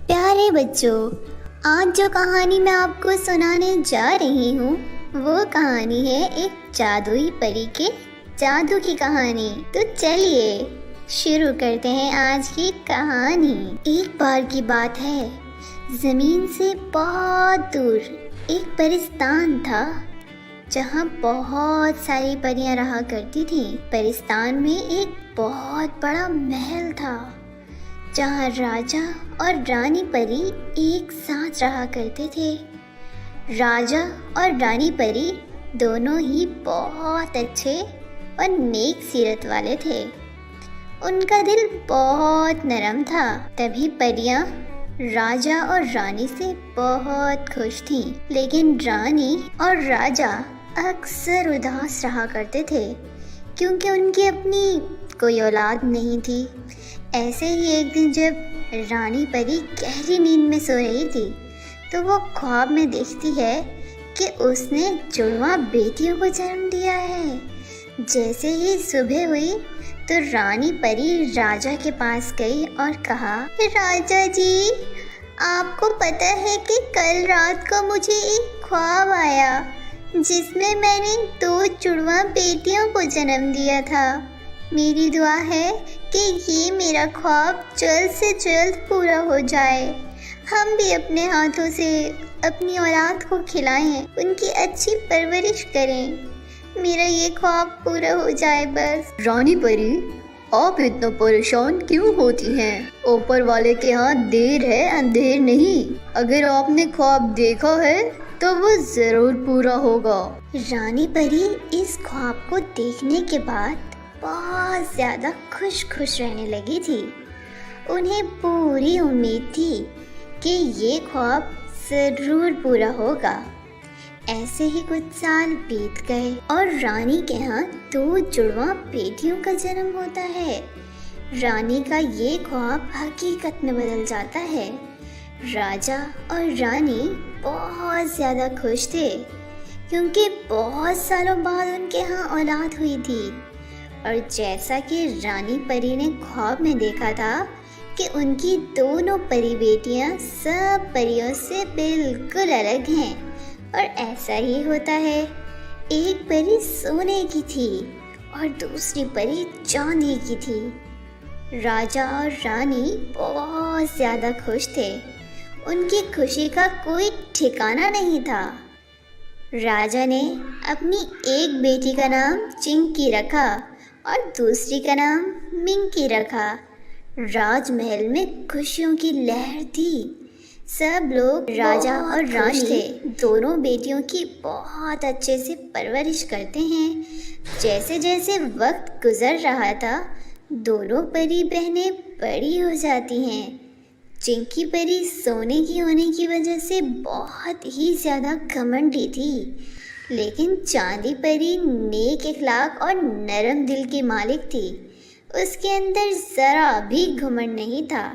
प्यारे बच्चों, आज जो कहानी मैं आपको सुनाने जा रही हूँ वो कहानी है एक जादुई परी के जादू की कहानी। तो चलिए शुरू करते हैं आज की कहानी। एक बार की बात है, जमीन से बहुत दूर एक परिस्तान था जहाँ बहुत सारी परियां रहा करती थीं। परिस्तान में एक बहुत बड़ा महल था जहाँ राजा और रानी परी एक साथ रहा करते थे। राजा और रानी परी दोनों ही बहुत अच्छे और नेक सीरत वाले थे। उनका दिल बहुत नरम था। तभी परियां राजा और रानी से बहुत खुश थीं। लेकिन रानी और राजा अक्सर उदास रहा करते थे क्योंकि उनकी अपनी कोई औलाद नहीं थी। ऐसे ही एक दिन जब रानी परी गहरी नींद में सो रही थी तो वो ख्वाब में देखती है कि उसने जुड़वा बेटियों को जन्म दिया है। जैसे ही सुबह हुई तो रानी परी राजा के पास गई और कहा, राजा जी, आपको पता है कि कल रात को मुझे एक ख्वाब आया जिसमें मैंने 2 जुड़वा बेटियों को जन्म दिया था। मेरी दुआ है कि ये मेरा ख्वाब जल्द से जल्द पूरा हो जाए। हम भी अपने हाथों से अपनी औलाद को खिलाएं, उनकी अच्छी परवरिश करें। मेरा ये ख्वाब पूरा हो जाए बस। रानी परी, आप इतना परेशान क्यों होती हैं? ऊपर वाले के हाथ देर है अंधेर नहीं। अगर आपने ख्वाब देखा है तो वो जरूर पूरा होगा। रानी परी इस ख्वाब को देखने के बाद बहुत ज़्यादा खुश रहने लगी थी। उन्हें पूरी उम्मीद थी कि ये ख्वाब ज़रूर पूरा होगा। ऐसे ही कुछ साल बीत गए और रानी के यहाँ 2 जुड़वा बेटियों का जन्म होता है। रानी का ये ख्वाब हकीकत में बदल जाता है। राजा और रानी बहुत ज़्यादा खुश थे क्योंकि बहुत सालों बाद उनके यहाँ औलाद हुई थी। और जैसा कि रानी परी ने ख्वाब में देखा था कि उनकी दोनों परी बेटियां सब परियों से बिल्कुल अलग हैं और ऐसा ही होता है। एक परी सोने की थी और दूसरी परी चांदी की थी। राजा और रानी बहुत ज़्यादा खुश थे। उनकी खुशी का कोई ठिकाना नहीं था। राजा ने अपनी एक बेटी का नाम चिंकी रखा और दूसरी का नाम मिंकी रखा। राजमहल में खुशियों की लहर थी। सब लोग राजा और रानी थे। दोनों बेटियों की बहुत अच्छे से परवरिश करते हैं। जैसे जैसे वक्त गुजर रहा था दोनों परी बहनें बड़ी हो जाती हैं। चिंकी परी सोने की होने की वजह से बहुत ही ज़्यादा घमंडी थी, लेकिन चांदी परी नेक अखलाक और नरम दिल की मालिक थी। उसके अंदर ज़रा भी घमंड नहीं था।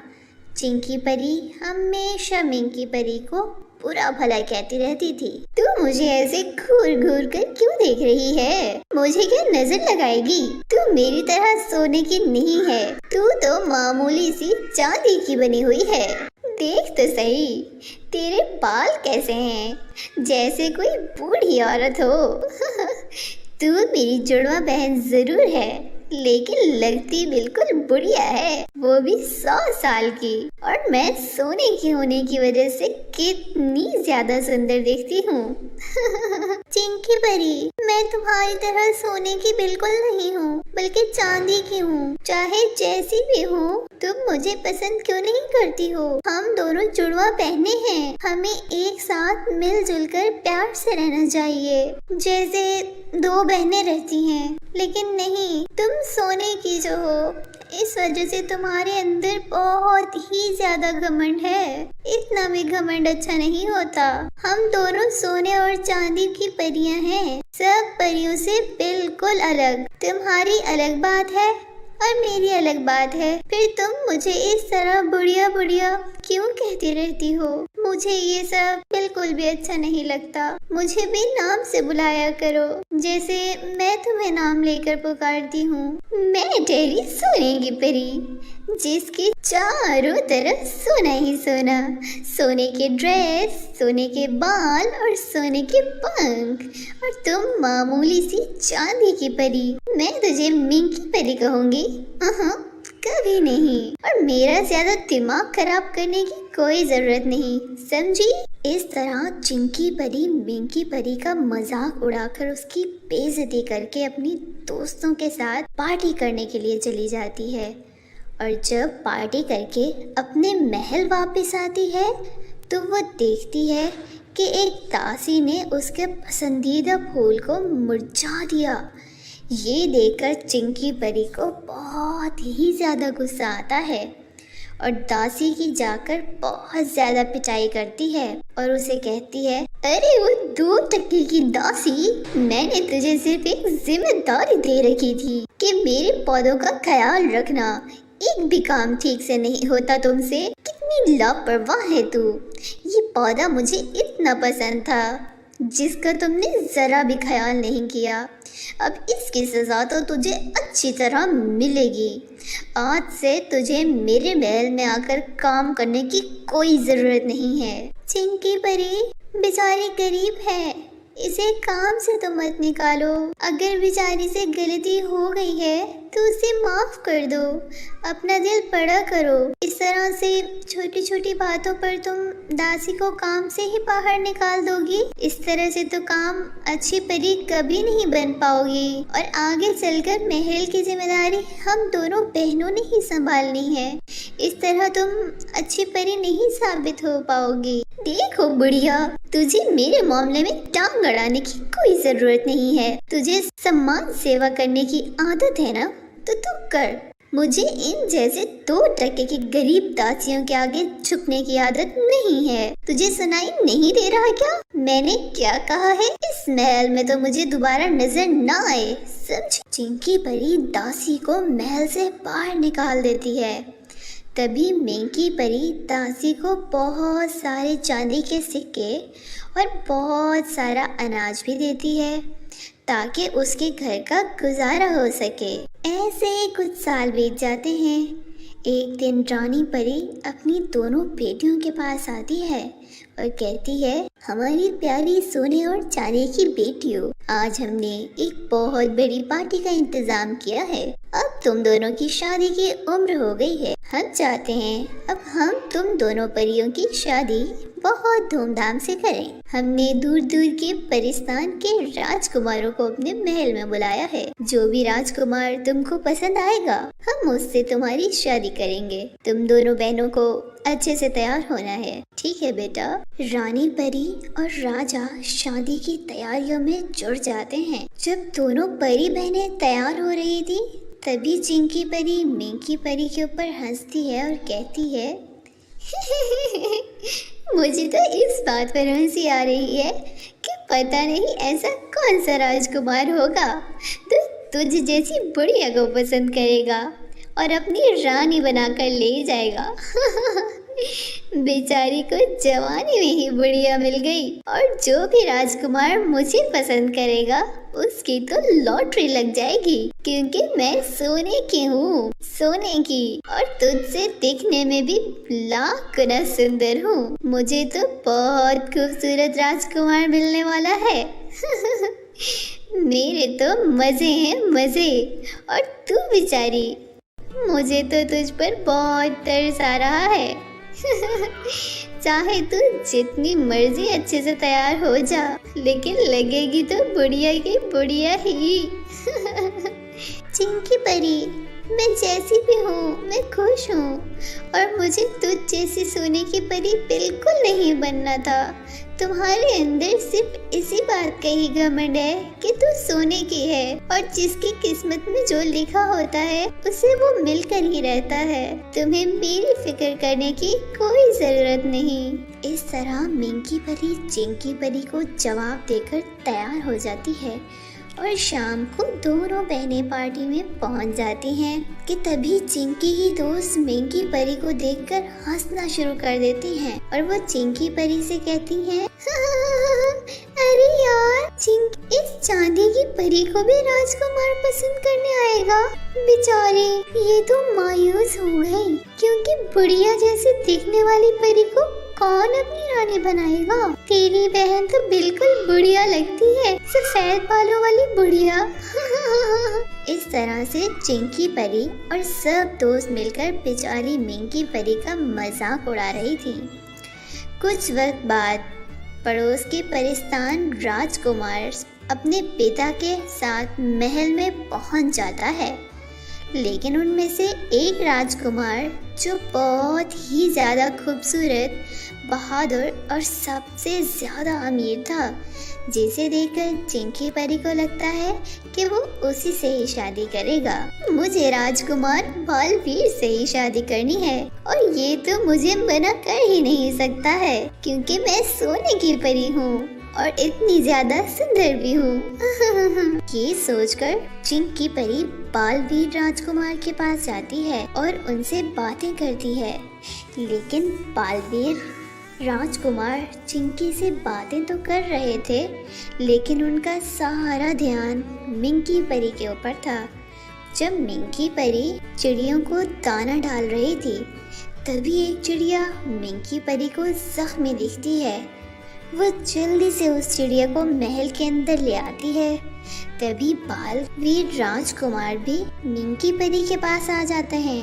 चिंकी परी हमेशा मिंकी परी को बुरा भला कहती रहती थी। तू मुझे ऐसे घूर घूर कर क्यों देख रही है? मुझे क्या नजर लगाएगी? तू मेरी तरह सोने की नहीं है, तू तो मामूली सी चांदी की बनी हुई है। देख तो सही, तेरे बाल कैसे हैं, जैसे कोई बूढ़ी औरत हो। तू मेरी जुड़वा बहन जरूर है लेकिन लगती बिल्कुल बुढ़िया है, वो भी 100 साल की। और मैं सोने की होने की वजह से कितनी ज्यादा सुंदर दिखती हूँ। चिंकी परी, मैं तुम्हारी तरह सोने की बिल्कुल नहीं हूँ बल्कि चांदी की हूँ। चाहे जैसी भी हूँ, तुम मुझे पसंद क्यों नहीं करती हो? हम दोनों जुड़वा बहनें हैं, हमें एक साथ मिलजुल कर प्यार से रहना चाहिए जैसे 2 बहनें रहती हैं। लेकिन नहीं, तुम सोने की जो हो, इस वजह से तुम्हारे अंदर बहुत ही ज्यादा घमंड है। इतना भी घमंड अच्छा नहीं होता। हम दोनों सोने और चांदी की परियां हैं, सब परियों से बिल्कुल अलग। तुम्हारी अलग बात है और मेरी अलग बात है, फिर तुम मुझे इस तरह बुढ़िया बुढ़िया क्यों कहती रहती हो? मुझे ये सब बिल्कुल भी अच्छा नहीं लगता। मुझे भी नाम से बुलाया करो जैसे मैं तुम्हें नाम लेकर पुकारती हूँ। मैं ठहरी सोने की परी जिसकी चारों तरफ सोना ही सोना, सोने के ड्रेस, सोने के बाल और सोने के पंख, और तुम मामूली सी चांदी की परी। मैं तुझे मिंकी परी कहूंगी? कभी नहीं। और मेरा ज्यादा दिमाग खराब करने की कोई जरूरत नहीं, समझी? इस तरह चिंकी परी मिंकी परी का मजाक उड़ाकर उसकी बेइज्जती करके अपनी दोस्तों के साथ पार्टी करने के लिए चली जाती है। और जब पार्टी करके अपने महल वापस आती है तो वो देखती है कि एक दासी ने उसके पसंदीदा फूल को मुरझा दिया। ये देखकर चिंकी परी को बहुत ही ज़्यादा गुस्सा आता है और दासी की जाकर बहुत ज़्यादा पिटाई करती है और उसे कहती है, अरे वो 2 टके की दासी, मैंने तुझे सिर्फ एक जिम्मेदारी दे रखी थी कि मेरे पौधों का ख्याल रखना, एक भी काम ठीक से नहीं होता तुमसे। कितनी लापरवाह है तू। ये पौधा मुझे इतना पसंद था जिसका तुमने ज़रा भी ख्याल नहीं किया। अब इसकी सज़ा तो तुझे अच्छी तरह मिलेगी। आज से तुझे मेरे महल में आकर काम करने की कोई ज़रूरत नहीं है। चिंकी परी बेचारी गरीब है, इसे काम से तो मत निकालो। अगर बेचारी से गलती हो गई है तो उसे माफ़ कर दो, अपना दिल बड़ा करो। इस तरह से छोटी छोटी बातों पर तुम दासी को काम से ही बाहर निकाल दोगी। इस तरह से तो काम अच्छी परी कभी नहीं बन पाओगी और आगे चलकर महल की जिम्मेदारी हम दोनों बहनों ने ही संभालनी है। इस तरह तुम अच्छी परी नहीं साबित हो पाओगी। देखो बुढ़िया, तुझे मेरे मामले में टांग अड़ाने की कोई जरूरत नहीं है। तुझे सम्मान सेवा करने की आदत है ना, तो तू कर। मुझे इन जैसे 2 टके की गरीब दासियों के आगे झुकने की आदत नहीं है। तुझे सुनाई नहीं दे रहा क्या मैंने क्या कहा है? इस महल में तो मुझे दोबारा नजर ना आए, समझ? चिंकी परी दासी को महल से बाहर निकाल देती है। तभी मिंकी परी दासी को बहुत सारे चांदी के सिक्के और बहुत सारा अनाज भी देती है ताकि उसके घर का गुजारा हो सके। ऐसे ही कुछ साल बीत जाते हैं। एक दिन रानी परी अपनी दोनों बेटियों के पास आती है और कहती है, हमारी प्यारी सोने और चांदी की बेटियों, आज हमने एक बहुत बड़ी पार्टी का इंतजाम किया है। अब तुम दोनों की शादी की उम्र हो गई है। हम चाहते हैं अब हम तुम दोनों परियों की शादी बहुत धूमधाम से करें। हमने दूर दूर के परिस्तान के राजकुमारों को अपने महल में बुलाया है। जो भी राजकुमार तुमको पसंद आएगा हम उससे तुम्हारी शादी करेंगे। तुम दोनों बहनों को अच्छे से तैयार होना है, ठीक है बेटा? रानी परी और राजा शादी की तैयारियों में जुट जाते हैं। जब दोनों परी बहनें तैयार हो रही थी तभी चिंकी परी मिंकी परी के ऊपर हंसती है और कहती है, मुझे तो इस बात पर हंसी आ रही है कि पता नहीं ऐसा कौन सा राजकुमार होगा तो तुझ जैसी बुढ़िया को पसंद करेगा और अपनी रानी बनाकर ले जाएगा। बेचारी को जवानी में ही बुढ़िया मिल गई और जो भी राजकुमार मुझे पसंद करेगा उसकी तो लॉटरी लग जाएगी, क्योंकि मैं सोने की हूँ, सोने की, और तुझसे दिखने में भी लाख गुना सुंदर हूँ। मुझे तो बहुत खूबसूरत राजकुमार मिलने वाला है। मेरे तो मजे हैं मजे। और तू बेचारी, मुझे तो तुझ पर बहुत तरस आ रहा है। चाहे तू जितनी मर्जी अच्छे से तैयार हो जा, लेकिन लगेगी तो बुढ़िया की बुढ़िया ही। चिंकी परी, मैं जैसी भी हूँ मैं खुश हूँ और मुझे तुझ जैसी सोने की परी बिल्कुल नहीं बनना था। तुम्हारे अंदर सिर्फ इसी बात का ही घमंड है कि तू सोने की है और जिसकी किस्मत में जो लिखा होता है उसे वो मिलकर ही रहता है। तुम्हें मेरी फिक्र करने की कोई जरूरत नहीं। इस तरह मिंकी परी चिंकी परी को जवाब देकर तैयार हो जाती है और शाम को दोनों बहनें पार्टी में पहुंच जाती हैं कि तभी चिंकी की दोस्त मिंकी परी को देखकर हंसना शुरू कर देती हैं और वो चिंकी परी से कहती हैं, अरे यार चिंकी, इस चांदी की परी को भी राजकुमार पसंद करने आएगा? बेचारी ये तो मायूस हो गई क्योंकि कि बुढ़िया जैसे दिखने वाली परी को कौन अपनी रानी बनाएगा। तेरी बहन तो बिल्कुल बुढ़िया लगती है, सफेद बालों वाली बुढ़िया। इस तरह से चिंकी परी और सब दोस्त मिलकर बेचारी मिंकी परी का मजाक उड़ा रही थी। कुछ वक्त बाद पड़ोस के परिस्तान राजकुमार अपने पिता के साथ महल में पहुंच जाता है, लेकिन उनमें से एक राजकुमार जो बहुत ही ज़्यादा खूबसूरत, बहादुर और सबसे ज़्यादा अमीर था, जिसे देखकर चिंकी परी को लगता है कि वो उसी से ही शादी करेगा। मुझे राजकुमार बालवीर से ही शादी करनी है और ये तो मुझे मना कर ही नहीं सकता है, क्योंकि मैं सोने की परी हूँ और इतनी ज्यादा सुंदर भी हूँ। ये सोचकर चिंकी परी बालवीर राजकुमार के पास जाती है और उनसे बातें करती है, लेकिन बालवीर राजकुमार चिंकी से बातें तो कर रहे थे, लेकिन उनका सारा ध्यान मिंकी परी के ऊपर था। जब मिंकी परी चिड़ियों को दाना डाल रही थी, तभी एक चिड़िया मिंकी परी को जख्मी दिखती है। वो जल्दी से उस चिड़िया को महल के अंदर ले आती है। तभी बालवीर राजकुमार भी मिंकी परी के पास आ जाते हैं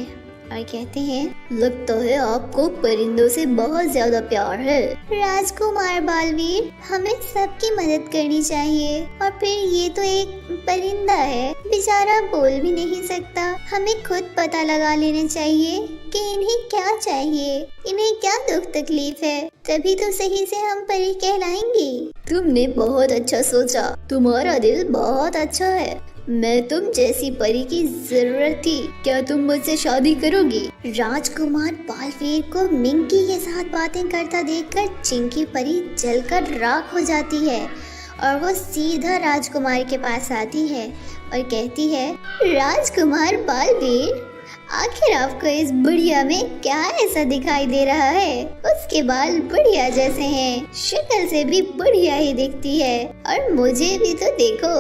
और कहते हैं, लगता है आपको परिंदों से बहुत ज्यादा प्यार है। राजकुमार बालवीर, हमें सबकी मदद करनी चाहिए, और फिर ये तो एक परिंदा है, बेचारा बोल भी नहीं सकता। हमें खुद पता लगा लेना चाहिए कि इन्हें क्या चाहिए, इन्हें क्या दुख तकलीफ है, तभी तो सही से हम परी कहलाएंगी। तुमने बहुत अच्छा सोचा, तुम्हारा दिल बहुत अच्छा है। मैं तुम जैसी परी की जरूरत थी। क्या तुम मुझसे शादी करोगी? राजकुमार बालवीर को मिंकी के साथ बातें करता देखकर चिंकी परी जलकर राख हो जाती है और वो सीधा राजकुमार के पास आती है और कहती है, राजकुमार बालवीर, आखिर आपको इस बुढ़िया में क्या ऐसा दिखाई दे रहा है? उसके बाल बुढ़िया जैसे हैं, शक्ल से भी बुढ़िया ही दिखती है, और मुझे भी तो देखो,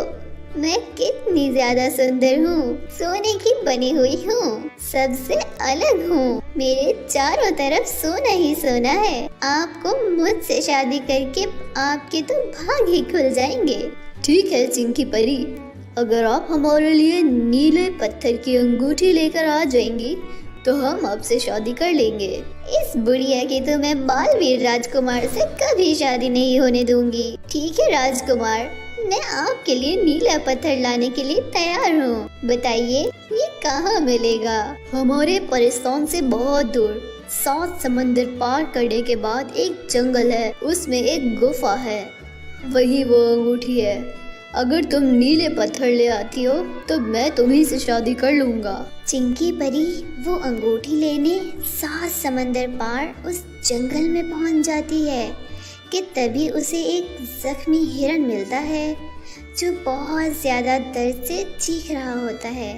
मैं कितनी ज्यादा सुंदर हूँ, सोने की बनी हुई हूँ, सबसे अलग हूँ, मेरे चारों तरफ सोना ही सोना है। आपको मुझसे शादी करके आपके तो भाग ही खुल जाएंगे। ठीक है चिंकी परी, अगर आप हमारे लिए नीले पत्थर की अंगूठी लेकर आ जाएंगी तो हम आपसे शादी कर लेंगे। इस बुढ़िया की तो मैं बालवीर राजकुमार से कभी शादी नहीं होने दूंगी। ठीक है राजकुमार, मैं आपके लिए नीला पत्थर लाने के लिए तैयार हूँ। बताइए ये कहाँ मिलेगा? हमारे परिस्तान से बहुत दूर 7 समंदर पार करने के बाद एक जंगल है, उसमें एक गुफा है, वही वो अंगूठी है। अगर तुम नीले पत्थर ले आती हो तो मैं तुम्ही से शादी कर लूँगा। चिंकी परी वो अंगूठी लेने 7 समंदर पार उस जंगल में पहुँच जाती है कि तभी उसे एक जख्मी हिरन मिलता है जो बहुत ज्यादा दर्द से चीख रहा होता है।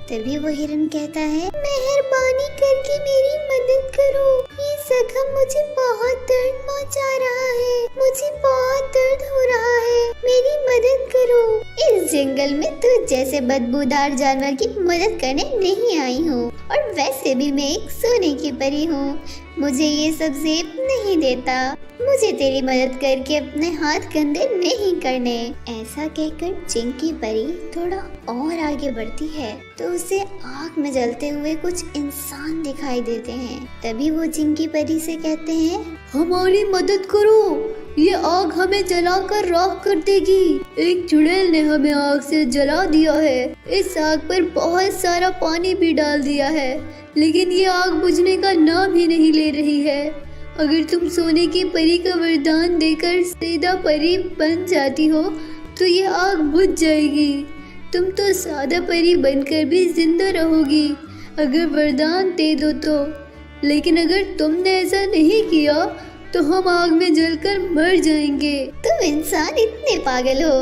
तभी वो हिरन कहता है, मेहरबानी करके मेरी मदद करो, ये जख्म मुझे बहुत दर्द पहुंचा रहा है, मुझे बहुत दर्द हो रहा है, मेरी मदद करो। इस जंगल में तुझ जैसे बदबूदार जानवर की मदद करने नहीं आई हूँ, और वैसे भी मैं एक सोने की परी हूँ, मुझे ये सब जेब नहीं देता, मुझे तेरी मदद करके अपने हाथ गंदे नहीं करने। ऐसा कहकर चिंकी परी थोड़ा और आगे बढ़ती है तो उसे आग में जलते हुए कुछ इंसान दिखाई देते हैं। तभी वो चिंकी परी से कहते हैं, हमारी मदद करो, ये आग हमें जलाकर राख कर देगी। एक चुड़ैल ने हमें आग से जला दिया है, इस आग पर बहुत सारा पानी भी डाल दिया है, लेकिन ये आग बुझने का नाम ही नहीं ले रही है। अगर तुम सोने की परी का वरदान देकर सीधा परी बन जाती हो तो ये आग बुझ जाएगी। तुम तो सादा परी बनकर भी जिंदा रहोगी अगर वरदान दे दो तो, लेकिन अगर तुमने ऐसा नहीं किया तो हम आग में जलकर मर जाएंगे। तुम इंसान इतने पागल हो,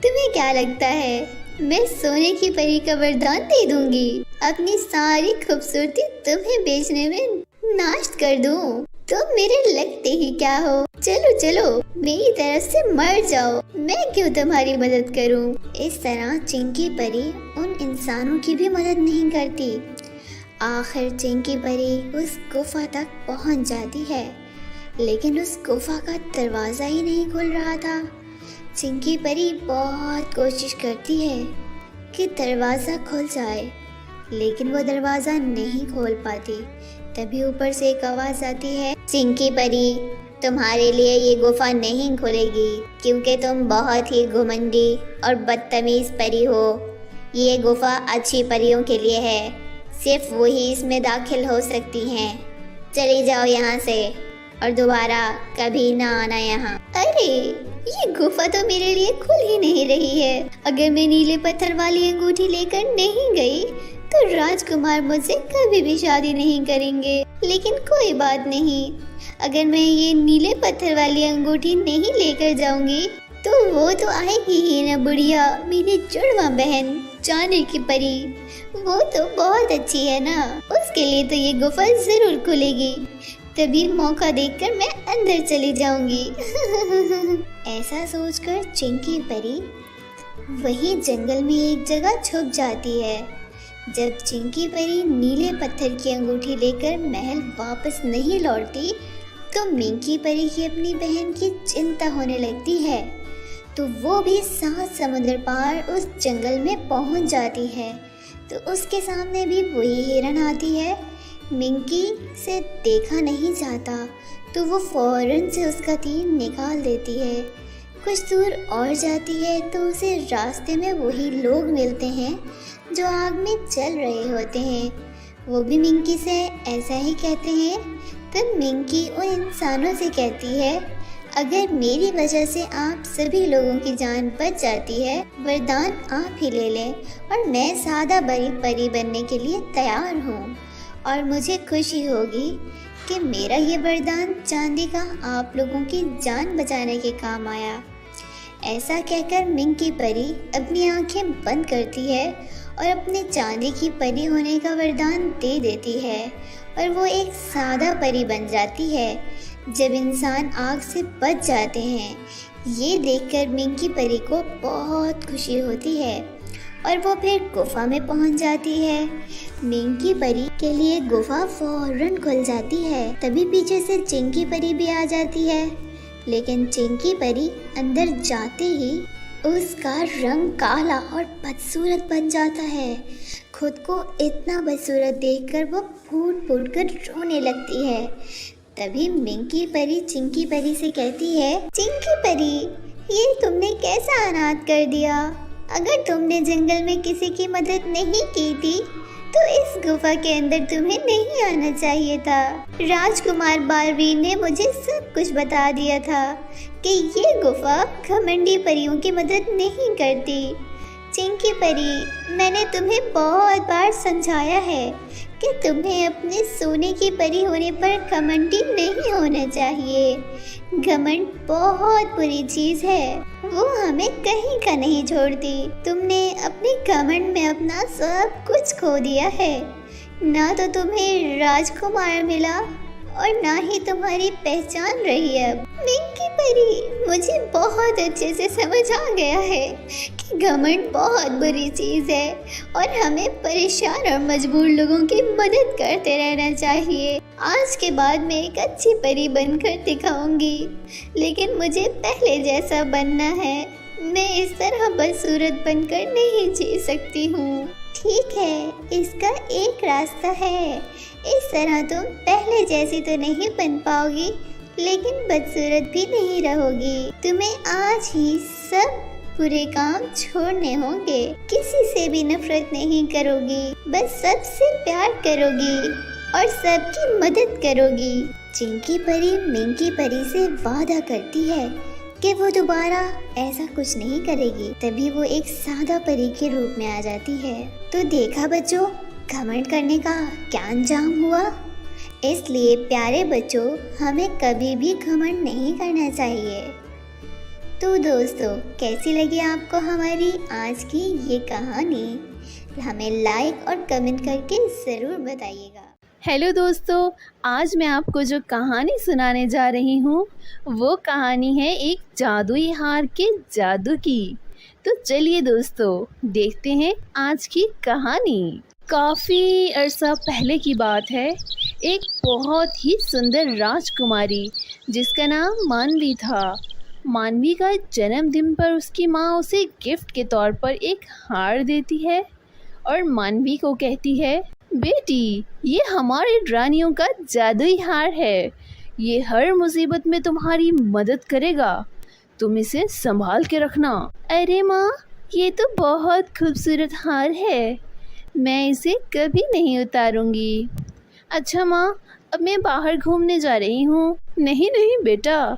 तुम्हें क्या लगता है मैं सोने की परी का वरदान दे दूंगी, अपनी सारी खूबसूरती तुम्हें बेचने में नाश कर दूं? तुम मेरे लगते ही क्या हो, चलो चलो मेरी तरफ से मर जाओ, मैं क्यों तुम्हारी मदद करूं? इस तरह चिंकी परी उन इंसानों की भी मदद नहीं करती। आखिर चिंकी परी उस गुफा तक पहुंच जाती है, लेकिन उस गुफा का दरवाज़ा ही नहीं खुल रहा था। चिंकी परी बहुत कोशिश करती है कि दरवाज़ा खुल जाए, लेकिन वो दरवाज़ा नहीं खोल पाती। तभी ऊपर से एक आवाज़ आती है, चिंकी परी, तुम्हारे लिए ये गुफा नहीं खुलेगी क्योंकि तुम बहुत ही घमंडी और बदतमीज़ परी हो। ये गुफा अच्छी परियों के लिए है, सिर्फ वही इसमें दाखिल हो सकती हैं। चली जाओ यहाँ से और दोबारा कभी ना आना यहाँ। अरे, ये गुफा तो मेरे लिए खुल ही नहीं रही है। अगर मैं नीले पत्थर वाली अंगूठी लेकर नहीं गई तो राजकुमार मुझसे कभी भी शादी नहीं करेंगे। लेकिन कोई बात नहीं, अगर मैं ये नीले पत्थर वाली अंगूठी नहीं लेकर जाऊंगी तो वो तो आएगी ही ना बुढ़िया, मेरी जुड़वा बहन जाने की परी। वो तो बहुत अच्छी है ना, उसके लिए तो ये गुफा जरूर खुलेगी। तभी मौका देखकर मैं अंदर चली जाऊंगी। ऐसा सोचकर चिंकी परी वही जंगल में एक जगह छुप जाती है। जब चिंकी परी नीले पत्थर की अंगूठी लेकर महल वापस नहीं लौटती तो मिंकी परी की अपनी बहन की चिंता होने लगती है। तो वो भी 7 समुद्र पार उस जंगल में पहुंच जाती है। तो उसके सामने भी वही हिरन आती है। मिंकी से देखा नहीं जाता तो वो फौरन से उसका तीर निकाल देती है। कुछ दूर और जाती है तो उसे रास्ते में वही लोग मिलते हैं जो आग में जल रहे होते हैं। वो भी मिंकी से ऐसा ही कहते हैं। तब मिंकी उन इंसानों से कहती है, अगर मेरी वजह से आप सभी लोगों की जान बच जाती है, वरदान आप ही ले लें और मैं सादा परी बनने के लिए तैयार हूँ। और मुझे खुशी होगी कि मेरा ये वरदान चांदी का आप लोगों की जान बचाने के काम आया। ऐसा कहकर मिंकी परी अपनी आंखें बंद करती है और अपने चांदी की परी होने का वरदान दे देती है और वो एक सादा परी बन जाती है। जब इंसान आग से बच जाते हैं, ये देखकर मिंकी परी को बहुत खुशी होती है और वो फिर गुफा में पहुंच जाती है। मिंकी परी के लिए गुफा फौरन खुल जाती है। तभी पीछे से चिंकी परी भी आ जाती है, लेकिन चिंकी परी अंदर जाते ही उसका रंग काला और बदसूरत बन जाता है। खुद को इतना बदसूरत देखकर वो फूट फूट कर रोने लगती है। तभी मिंकी परी चिंकी परी से कहती है, चिंकी परी, ये तुमने कैसा अनाथ कर दिया? अगर तुमने जंगल में किसी की मदद नहीं की थी तो इस गुफा के अंदर तुम्हें नहीं आना चाहिए था। राजकुमार बालवीर ने मुझे सब कुछ बता दिया था कि ये गुफा घमंडी परियों की मदद नहीं करती। चिंकी परी, मैंने तुम्हें बहुत बार समझाया है कि तुम्हें अपने सोने की परी होने पर घमंडी नहीं होना चाहिए। घमंड बहुत बुरी चीज़ है, वो हमें कहीं का नहीं छोड़ती। तुमने अपने घमंड में अपना सब कुछ खो दिया है। ना तो तुम्हें राजकुमार मिला और ना ही तुम्हारी पहचान रही अब। मिंकी परी, मुझे बहुत अच्छे से समझ आ गया है कि घमंड बहुत बुरी चीज़ है और हमें परेशान और मजबूर लोगों की मदद करते रहना चाहिए। आज के बाद मैं एक अच्छी परी बनकर दिखाऊंगी, लेकिन मुझे पहले जैसा बनना है। मैं इस तरह बदसूरत बनकर नहीं जी सकती हूँ। ठीक है, इसका एक रास्ता है। इस तरह तुम पहले जैसी तो नहीं बन पाओगी, लेकिन बदसूरत भी नहीं रहोगी। तुम्हें आज ही सब बुरे काम छोड़ने होंगे। किसी से भी नफरत नहीं करोगी, बस सबसे प्यार करोगी और सबकी मदद करोगी। चिंकी परी मिंकी परी से वादा करती है कि वो दोबारा ऐसा कुछ नहीं करेगी। तभी वो एक सादा परी के रूप में आ जाती है। तो देखा बच्चों, घमंड करने का क्या अंजाम हुआ। इसलिए प्यारे बच्चों, हमें कभी भी घमंड नहीं करना चाहिए। तो दोस्तों, कैसी लगी आपको हमारी आज की ये कहानी? हमें लाइक और कमेंट करके ज़रूर बताइएगा। हेलो दोस्तों, आज मैं आपको जो कहानी सुनाने जा रही हूँ वो कहानी है एक जादुई हार के जादू की। तो चलिए दोस्तों, देखते हैं आज की कहानी। काफ़ी अरसा पहले की बात है। एक बहुत ही सुंदर राजकुमारी जिसका नाम मानवी था। मानवी का जन्मदिन पर उसकी माँ उसे गिफ्ट के तौर पर एक हार देती है और मानवी को कहती है, बेटी ये हमारी रानियों का जादुई हार है। ये हर मुसीबत में तुम्हारी मदद करेगा। तुम इसे संभाल के रखना। अरे माँ, ये तो बहुत खूबसूरत हार है, मैं इसे कभी नहीं उतारूंगी। अच्छा माँ, अब मैं बाहर घूमने जा रही हूँ। नहीं नहीं बेटा,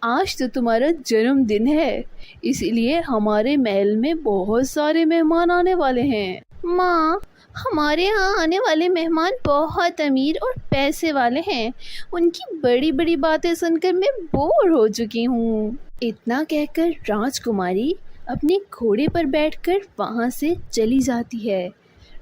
आज तो तुम्हारा जन्मदिन है, इसीलिए हमारे महल में बहुत सारे मेहमान आने वाले हैं। माँ, हमारे यहाँ आने वाले मेहमान बहुत अमीर और पैसे वाले हैं। उनकी बड़ी बड़ी बातें सुनकर मैं बोर हो चुकी हूँ। इतना कहकर राजकुमारी अपने घोड़े पर बैठकर वहाँ से चली जाती है।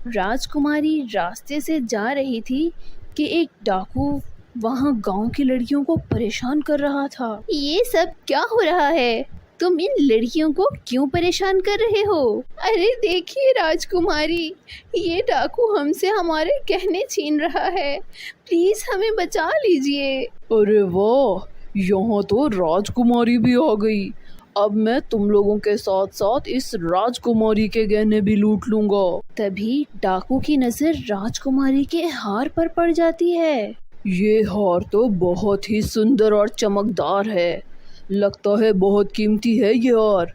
राजकुमारी रास्ते से जा रही थी कि एक डाकू वहाँ गांव की लड़कियों को परेशान कर रहा था। ये सब क्या हो रहा है? तुम इन लड़कियों को क्यों परेशान कर रहे हो? अरे देखिए राजकुमारी, ये डाकू हमसे हमारे गहने छीन रहा है, प्लीज हमें बचा लीजिए। अरे वाह, यहाँ तो राजकुमारी भी आ गई। अब मैं तुम लोगों के साथ साथ इस राजकुमारी के गहने भी लूट लूंगा। तभी डाकू की नजर राजकुमारी के हार पर पड़ जाती है। ये हार तो बहुत ही सुंदर और चमकदार है, लगता है बहुत कीमती है ये हार।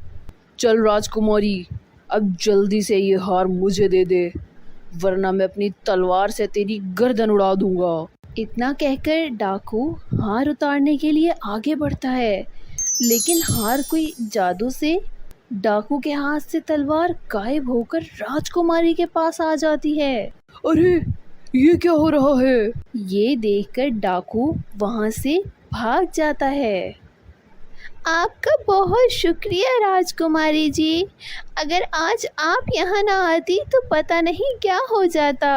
चल राजकुमारी, अब जल्दी से ये हार मुझे दे दे, वरना मैं अपनी तलवार से तेरी गर्दन उड़ा दूंगा। इतना कहकर डाकू हार उतारने के लिए आगे बढ़ता है, लेकिन हार कोई जादू से डाकू के हाथ से तलवार गायब होकर राजकुमारी के पास आ जाती है। अरे ये क्या हो रहा है? ये देखकर डाकू वहां से भाग जाता है। आपका बहुत शुक्रिया राजकुमारी जी, अगर आज आप यहाँ ना आती तो पता नहीं क्या हो जाता।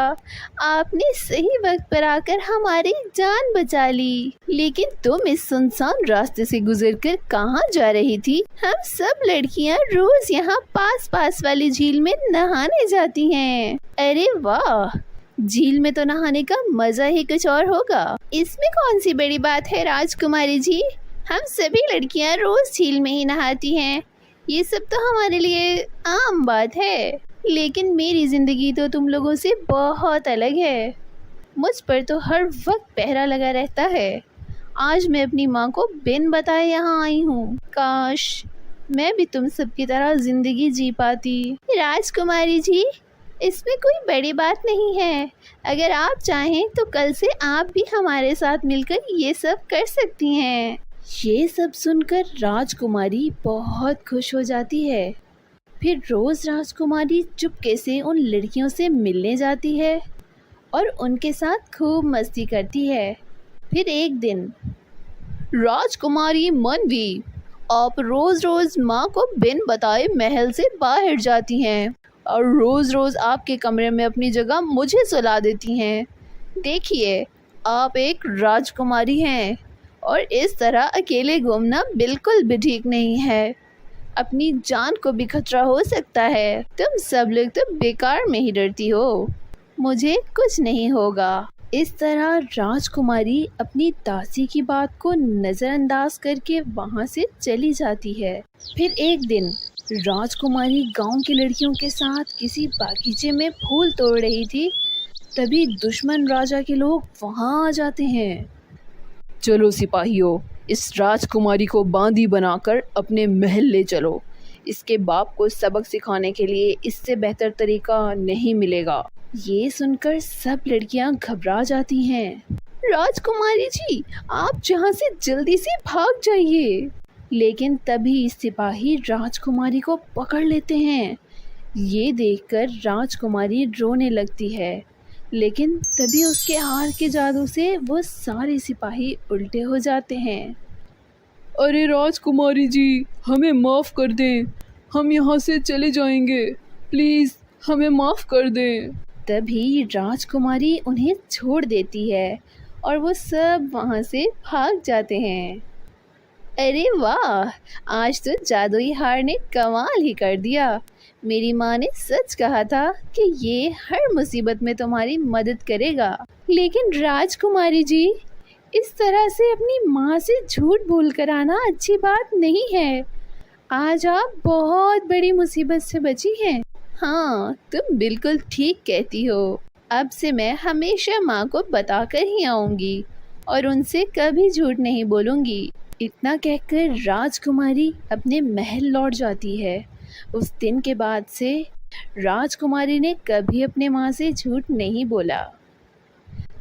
आपने सही वक्त पर आकर हमारी जान बचा ली। लेकिन तुम इस सुनसान रास्ते से गुजरकर कहाँ जा रही थी? हम सब लड़कियाँ रोज यहाँ पास पास वाली झील में नहाने जाती हैं। अरे वाह, झील में तो नहाने का मजा ही कुछ और होगा। इसमें कौन सी बड़ी बात है राजकुमारी जी, हम सभी लड़कियां रोज झील में ही नहाती हैं, ये सब तो हमारे लिए आम बात है। लेकिन मेरी जिंदगी तो तुम लोगों से बहुत अलग है, मुझ पर तो हर वक्त पहरा लगा रहता है। आज मैं अपनी माँ को बिन बताए यहाँ आई हूँ, काश मैं भी तुम सब की तरह जिंदगी जी पाती। राजकुमारी जी, इसमें कोई बड़ी बात नहीं है, अगर आप चाहें तो कल से आप भी हमारे साथ मिलकर ये सब कर सकती हैं। ये सब सुनकर राजकुमारी बहुत खुश हो जाती है। फिर रोज राजकुमारी चुपके से उन लड़कियों से मिलने जाती है और उनके साथ खूब मस्ती करती है। फिर एक दिन, राजकुमारी मनवी, आप रोज रोज माँ को बिन बताए महल से बाहर जाती हैं और रोज रोज आपके कमरे में अपनी जगह मुझे सुला देती हैं। देखिए, आप एक राजकुमारी हैं और इस तरह अकेले घूमना बिल्कुल भी ठीक नहीं है, अपनी जान को भी खतरा हो सकता है। तुम सब लोग तो बेकार में ही डरती हो, मुझे कुछ नहीं होगा। इस तरह राजकुमारी अपनी दासी की बात को नज़रअंदाज करके वहाँ से चली जाती है। फिर एक दिन राजकुमारी गांव की लड़कियों के साथ किसी बागीचे में फूल तोड़ रही थी, तभी दुश्मन राजा के लोग वहाँ आ जाते हैं। चलो सिपाहियों, इस राजकुमारी को बांदी बनाकर अपने महल ले चलो। इसके बाप को सबक सिखाने के लिए इससे बेहतर तरीका नहीं मिलेगा। ये सुनकर सब लड़कियां घबरा जाती हैं। राजकुमारी जी, आप जहाँ से जल्दी से भाग जाइए। लेकिन तभी सिपाही राजकुमारी को पकड़ लेते हैं। ये देखकर राजकुमारी रोने लगती है, लेकिन तभी उसके हार के जादू से वो सारे सिपाही उल्टे हो जाते हैं। अरे राजकुमारी जी, हमें माफ़ कर दें, हम यहाँ से चले जाएंगे, प्लीज़ हमें माफ़ कर दें। तभी राजकुमारी उन्हें छोड़ देती है और वो सब वहाँ से भाग जाते हैं। अरे वाह, आज तो जादुई हार ने कमाल ही कर दिया। मेरी माँ ने सच कहा था कि ये हर मुसीबत में तुम्हारी मदद करेगा। लेकिन राजकुमारी जी, इस तरह से अपनी माँ से झूठ बोल कर आना अच्छी बात नहीं है। आज आप बहुत बड़ी मुसीबत से बची हैं। हाँ, तुम बिल्कुल ठीक कहती हो। अब से मैं हमेशा माँ को बताकर ही आऊँगी और उनसे कभी झूठ नहीं बोलूँगी। इतना कहकर राजकुमारी अपने महल लौट जाती है। उस दिन के बाद से राजकुमारी ने कभी अपने माँ से झूठ नहीं बोला।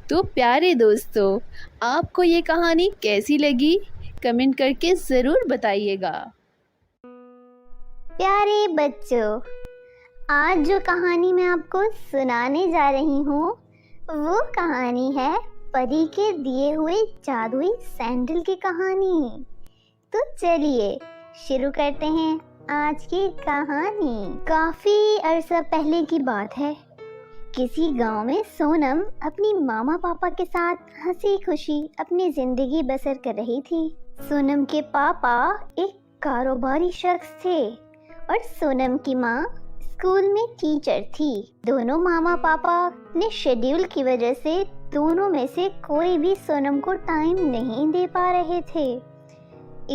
तो प्यारे दोस्तों, आपको ये कहानी कैसी लगी? कमेंट करके ज़रूर बताइएगा। प्यारे बच्चों, आज जो कहानी मैं आपको सुनाने जा रही हूँ वो कहानी है परी के दिए हुए जादुई सैंडल की कहानी। तो चलिए शुरू करते हैं आज की कहानी। काफी अरसा पहले की बात है। किसी गांव में सोनम अपनी मामा पापा के साथ हंसी खुशी अपनी जिंदगी बसर कर रही थी। सोनम के पापा एक कारोबारी शख्स थे और सोनम की माँ स्कूल में टीचर थी। दोनों मामा पापा ने शेड्यूल की वजह से दोनों में से कोई भी सोनम को टाइम नहीं दे पा रहे थे।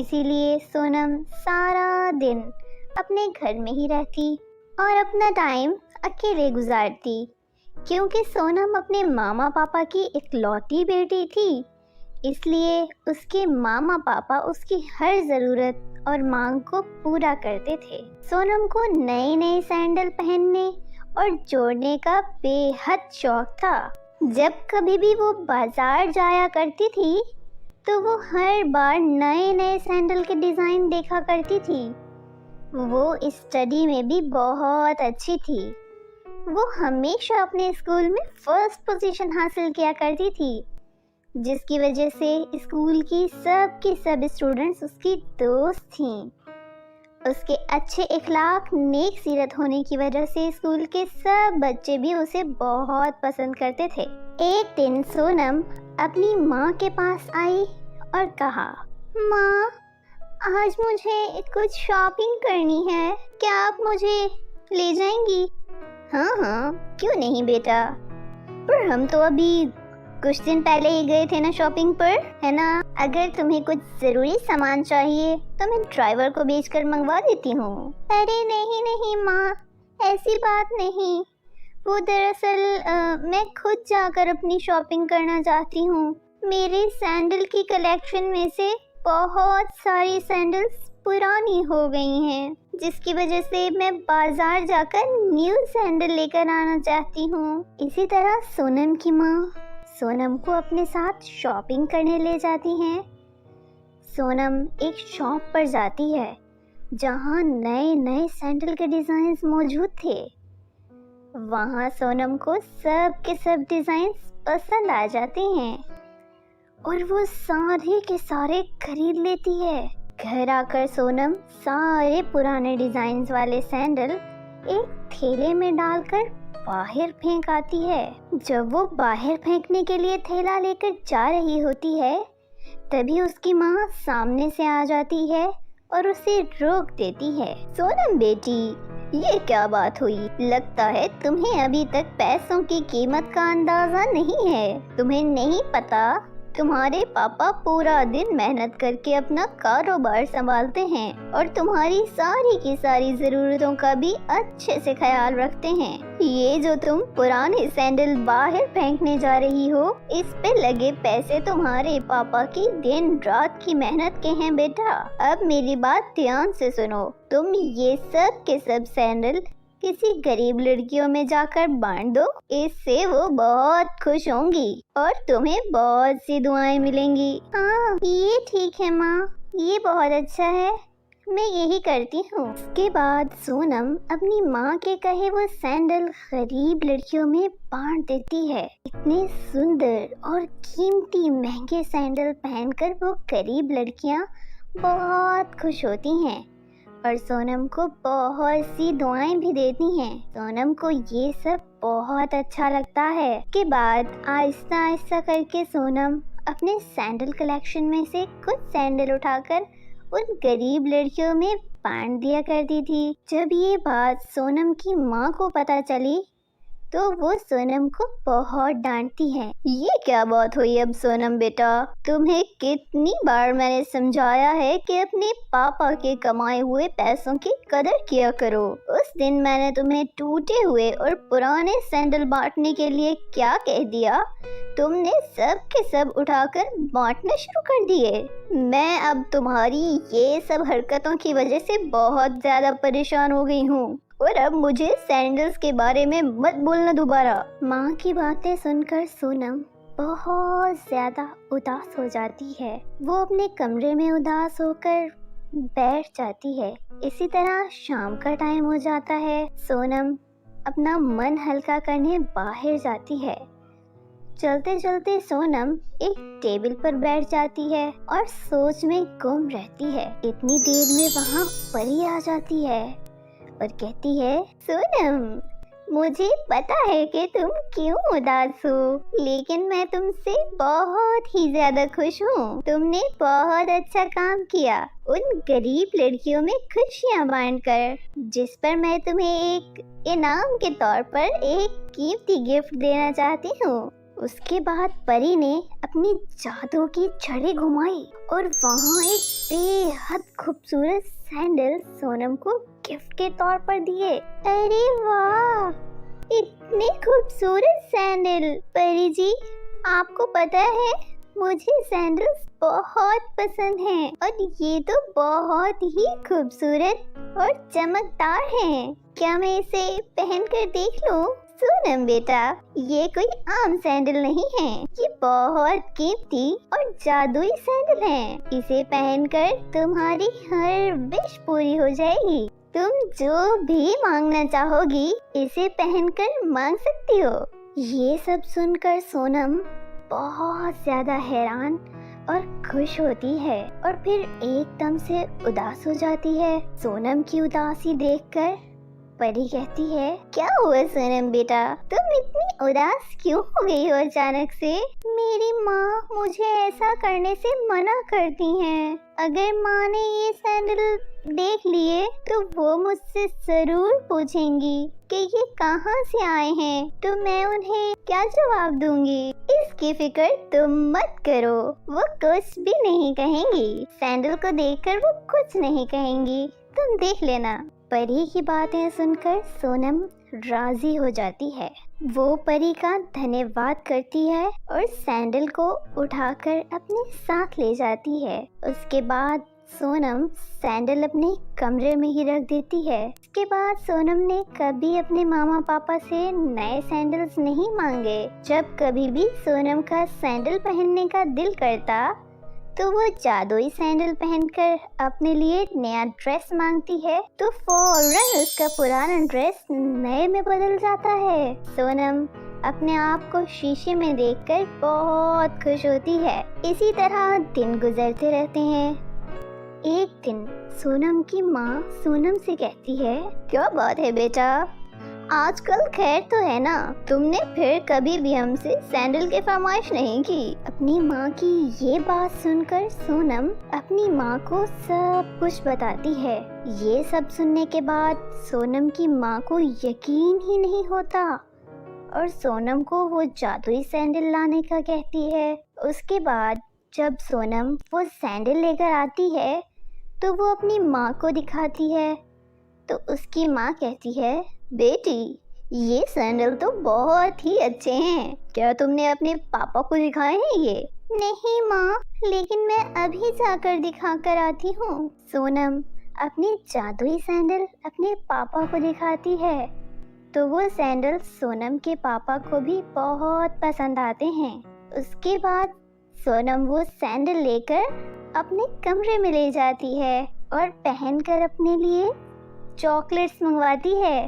इसीलिए सोनम सारा दिन अपने घर में ही रहती और अपना टाइम अकेले गुजारती। क्योंकि सोनम अपने मामा पापा की इकलौती बेटी थी, इसलिए उसके मामा पापा उसकी हर ज़रूरत और मांग को पूरा करते थे। सोनम को नए नए सैंडल पहनने और जोड़ने का बेहद शौक था। जब कभी भी वो बाजार जाया करती थी तो वो हर बार नए नए सैंडल के डिज़ाइन देखा करती थी। वो स्टडी में भी बहुत अच्छी थी। वो हमेशा अपने स्कूल में फर्स्ट पोजीशन हासिल किया करती थी, जिसकी वजह से स्कूल की सब स्टूडेंट्स उसकी दोस्त थीं। उसके अच्छे इखलाक, नेक सीरत होने की वजह से स्कूल के सब बच्चे भी उसे बहुत पसंद करते थे। एक दिन सोनम अपनी माँ के पास आई और कहा, माँ, आज मुझे कुछ शॉपिंग करनी है, क्या आप मुझे ले जाएंगी? हाँ हाँ, क्यों नहीं बेटा, पर हम तो अभी कुछ दिन पहले ही गए थे ना शॉपिंग पर, है ना। अगर तुम्हें कुछ जरूरी सामान चाहिए तो मैं ड्राइवर को भेजकर मंगवा देती हूँ। अरे नहीं नहीं माँ, ऐसी बात नहीं। वो दरअसल मैं खुद जाकर अपनी शॉपिंग करना चाहती हूँ। मेरे सैंडल की कलेक्शन में से बहुत सारी सैंडल्स पुरानी हो गई हैं, जिसकी वजह से मैं बाजार जाकर न्यू सैंडल लेकर आना चाहती हूँ। इसी तरह सोनम की माँ सोनम को अपने साथ शॉपिंग करने ले जाती हैं। सोनम एक शॉप पर जाती है जहाँ नए नए सैंडल के डिज़ाइंस मौजूद थे। वहाँ सोनम को सब के सब डिज़ाइंस पसंद आ जाते हैं और वो सारे के सारे खरीद लेती है। घर आकर सोनम सारे पुराने डिज़ाइंस वाले सैंडल एक थैले में डालकर बाहर फेंक आती है। जब वो बाहर फेंकने के लिए थैला लेकर जा रही होती है, तभी उसकी माँ सामने से आ जाती है और उसे रोक देती है। सोनम बेटी, ये क्या बात हुई? लगता है तुम्हें अभी तक पैसों की कीमत का अंदाजा नहीं है। तुम्हें नहीं पता तुम्हारे पापा पूरा दिन मेहनत करके अपना कारोबार संभालते हैं और तुम्हारी सारी की सारी जरूरतों का भी अच्छे से ख्याल रखते हैं। ये जो तुम पुराने सैंडल बाहर फेंकने जा रही हो, इस पे लगे पैसे तुम्हारे पापा की दिन रात की मेहनत के हैं बेटा। अब मेरी बात ध्यान से सुनो। तुम ये सब के सब सैंडल किसी गरीब लड़कियों में जाकर बांट दो। इससे वो बहुत खुश होंगी और तुम्हें बहुत सी दुआएं मिलेंगी। हाँ, ये ठीक है माँ, ये बहुत अच्छा है, मैं यही करती हूँ। उसके बाद सोनम अपनी माँ के कहे वो सैंडल गरीब लड़कियों में बांट देती है। इतने सुंदर और कीमती महंगे सैंडल पहनकर वो गरीब लड़कियाँ बहुत खुश होती हैं और सोनम को बहुत सी दुआएं भी देती हैं। सोनम को ये सब बहुत अच्छा लगता है। के बाद आहिस्ता आहिस्ता करके सोनम अपने सैंडल कलेक्शन में से कुछ सैंडल उठाकर उन गरीब लड़कियों में बांट दिया करती थी। जब ये बात सोनम की माँ को पता चली तो वो सोनम को बहुत डांटती है। ये क्या बात हुई अब सोनम बेटा? तुम्हें कितनी बार मैंने समझाया है कि अपने पापा के कमाए हुए पैसों की कदर किया करो। उस दिन मैंने तुम्हें टूटे हुए और पुराने सैंडल बांटने के लिए क्या कह दिया, तुमने सब के सब उठाकर बांटना शुरू कर दिए। मैं अब तुम्हारी ये सब हरकतों की वजह से बहुत ज्यादा परेशान हो गई हूँ और अब मुझे सैंडल्स के बारे में मत बोलना दोबारा। माँ की बातें सुनकर सोनम बहुत ज्यादा उदास हो जाती है। वो अपने कमरे में उदास होकर बैठ जाती है। इसी तरह शाम का टाइम हो जाता है। सोनम अपना मन हल्का करने बाहर जाती है। चलते चलते सोनम एक टेबल पर बैठ जाती है और सोच में गुम रहती है। इतनी देर में वहाँ परी आ जाती है और कहती है, सोनम मुझे पता है कि तुम क्यों उदास हो, लेकिन मैं तुमसे बहुत ही ज्यादा खुश हूँ। तुमने बहुत अच्छा काम किया उन गरीब लड़कियों में खुशियाँ बांटकर, जिस पर मैं तुम्हें एक इनाम के तौर पर एक कीमती गिफ्ट देना चाहती हूँ। उसके बाद परी ने अपनी जादू की छड़ी घुमाई और वहाँ एक बेहद खूबसूरत सैंडल सोनम को गिफ्ट के तौर पर दिए। अरे वाह, इतने खूबसूरत सैंडल! परी जी, आपको पता है मुझे सैंडल्स बहुत पसंद हैं और ये तो बहुत ही खूबसूरत और चमकदार हैं। क्या मैं इसे पहनकर देख लूं? सोनम बेटा, ये कोई आम सैंडल नहीं है, ये बहुत कीमती और जादुई सैंडल है। इसे पहनकर तुम्हारी हर विश पूरी हो जाएगी। तुम जो भी मांगना चाहोगी इसे पहनकर मांग सकती हो। ये सब सुनकर सोनम बहुत ज्यादा हैरान और खुश होती है और फिर एकदम से उदास हो जाती है। सोनम की उदासी देखकर परी कहती है, क्या हुआ सोनम बेटा, तुम इतनी उदास क्यों हो गई हो अचानक से? मेरी माँ मुझे ऐसा करने से मना करती हैं। अगर माँ ने ये सैंडल देख लिए तो वो मुझसे जरूर पूछेंगी कि ये कहाँ से आए हैं, तो मैं उन्हें क्या जवाब दूंगी। इसकी फिक्र तुम मत करो, वो कुछ भी नहीं कहेंगी। सैंडल को देखकर वो कुछ नहीं कहेंगी, तुम देख लेना। परी की बातें सुनकर सोनम राजी हो जाती है। वो परी का धन्यवाद करती है और सैंडल को उठाकर अपने साथ ले जाती है। उसके बाद सोनम सैंडल अपने कमरे में ही रख देती है। उसके बाद सोनम ने कभी अपने मामा पापा से नए सैंडल्स नहीं मांगे। जब कभी भी सोनम का सैंडल पहनने का दिल करता तो वो जादुई सैंडल पहनकर अपने लिए नया ड्रेस मांगती है, तो फौरन उसका पुराना ड्रेस नए में बदल जाता है। सोनम अपने आप को शीशे में देखकर बहुत खुश होती है। इसी तरह दिन गुजरते रहते हैं। एक दिन सोनम की माँ सोनम से कहती है, क्या बात है बेटा, आजकल खैर तो है ना? तुमने फिर कभी भी हमसे सैंडल की फरमाइश नहीं की। अपनी माँ की ये बात सुनकर सोनम अपनी माँ को सब कुछ बताती है। ये सब सुनने के बाद सोनम की माँ को यकीन ही नहीं होता और सोनम को वो जादुई सैंडल लाने का कहती है। उसके बाद जब सोनम वो सैंडल लेकर आती है तो वो अपनी माँ को दिखाती है, तो उसकी माँ कहती है, बेटी ये सैंडल तो बहुत ही अच्छे हैं, क्या तुमने अपने पापा को दिखाए हैं ये? नहीं माँ, लेकिन मैं अभी जाकर दिखा कर आती हूँ। सोनम अपनी जादुई सैंडल अपने पापा को दिखाती है, तो वो सैंडल सोनम के पापा को भी बहुत पसंद आते हैं। उसके बाद सोनम वो सैंडल लेकर अपने कमरे में ले जाती है और पहनकर अपने लिए चॉकलेट्स मंगवाती है,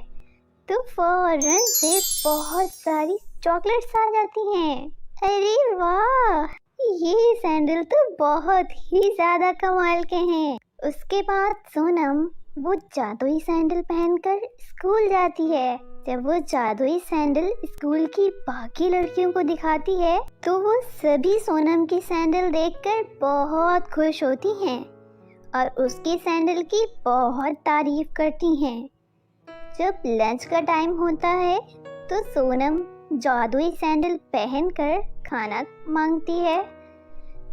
तो फौरन से बहुत सारी चॉकलेट्स आ जाती हैं। अरे वाह, ये सैंडल तो बहुत ही ज्यादा कमाल के हैं। उसके बाद सोनम वो जादुई सैंडल पहनकर स्कूल जाती है। जब वो जादुई सैंडल स्कूल की बाकी लड़कियों को दिखाती है तो वो सभी सोनम की सैंडल देखकर बहुत खुश होती हैं और उसकी सैंडल की बहुत तारीफ करती हैं। जब लंच का टाइम होता है तो सोनम जादुई सैंडल पहनकर खाना मांगती है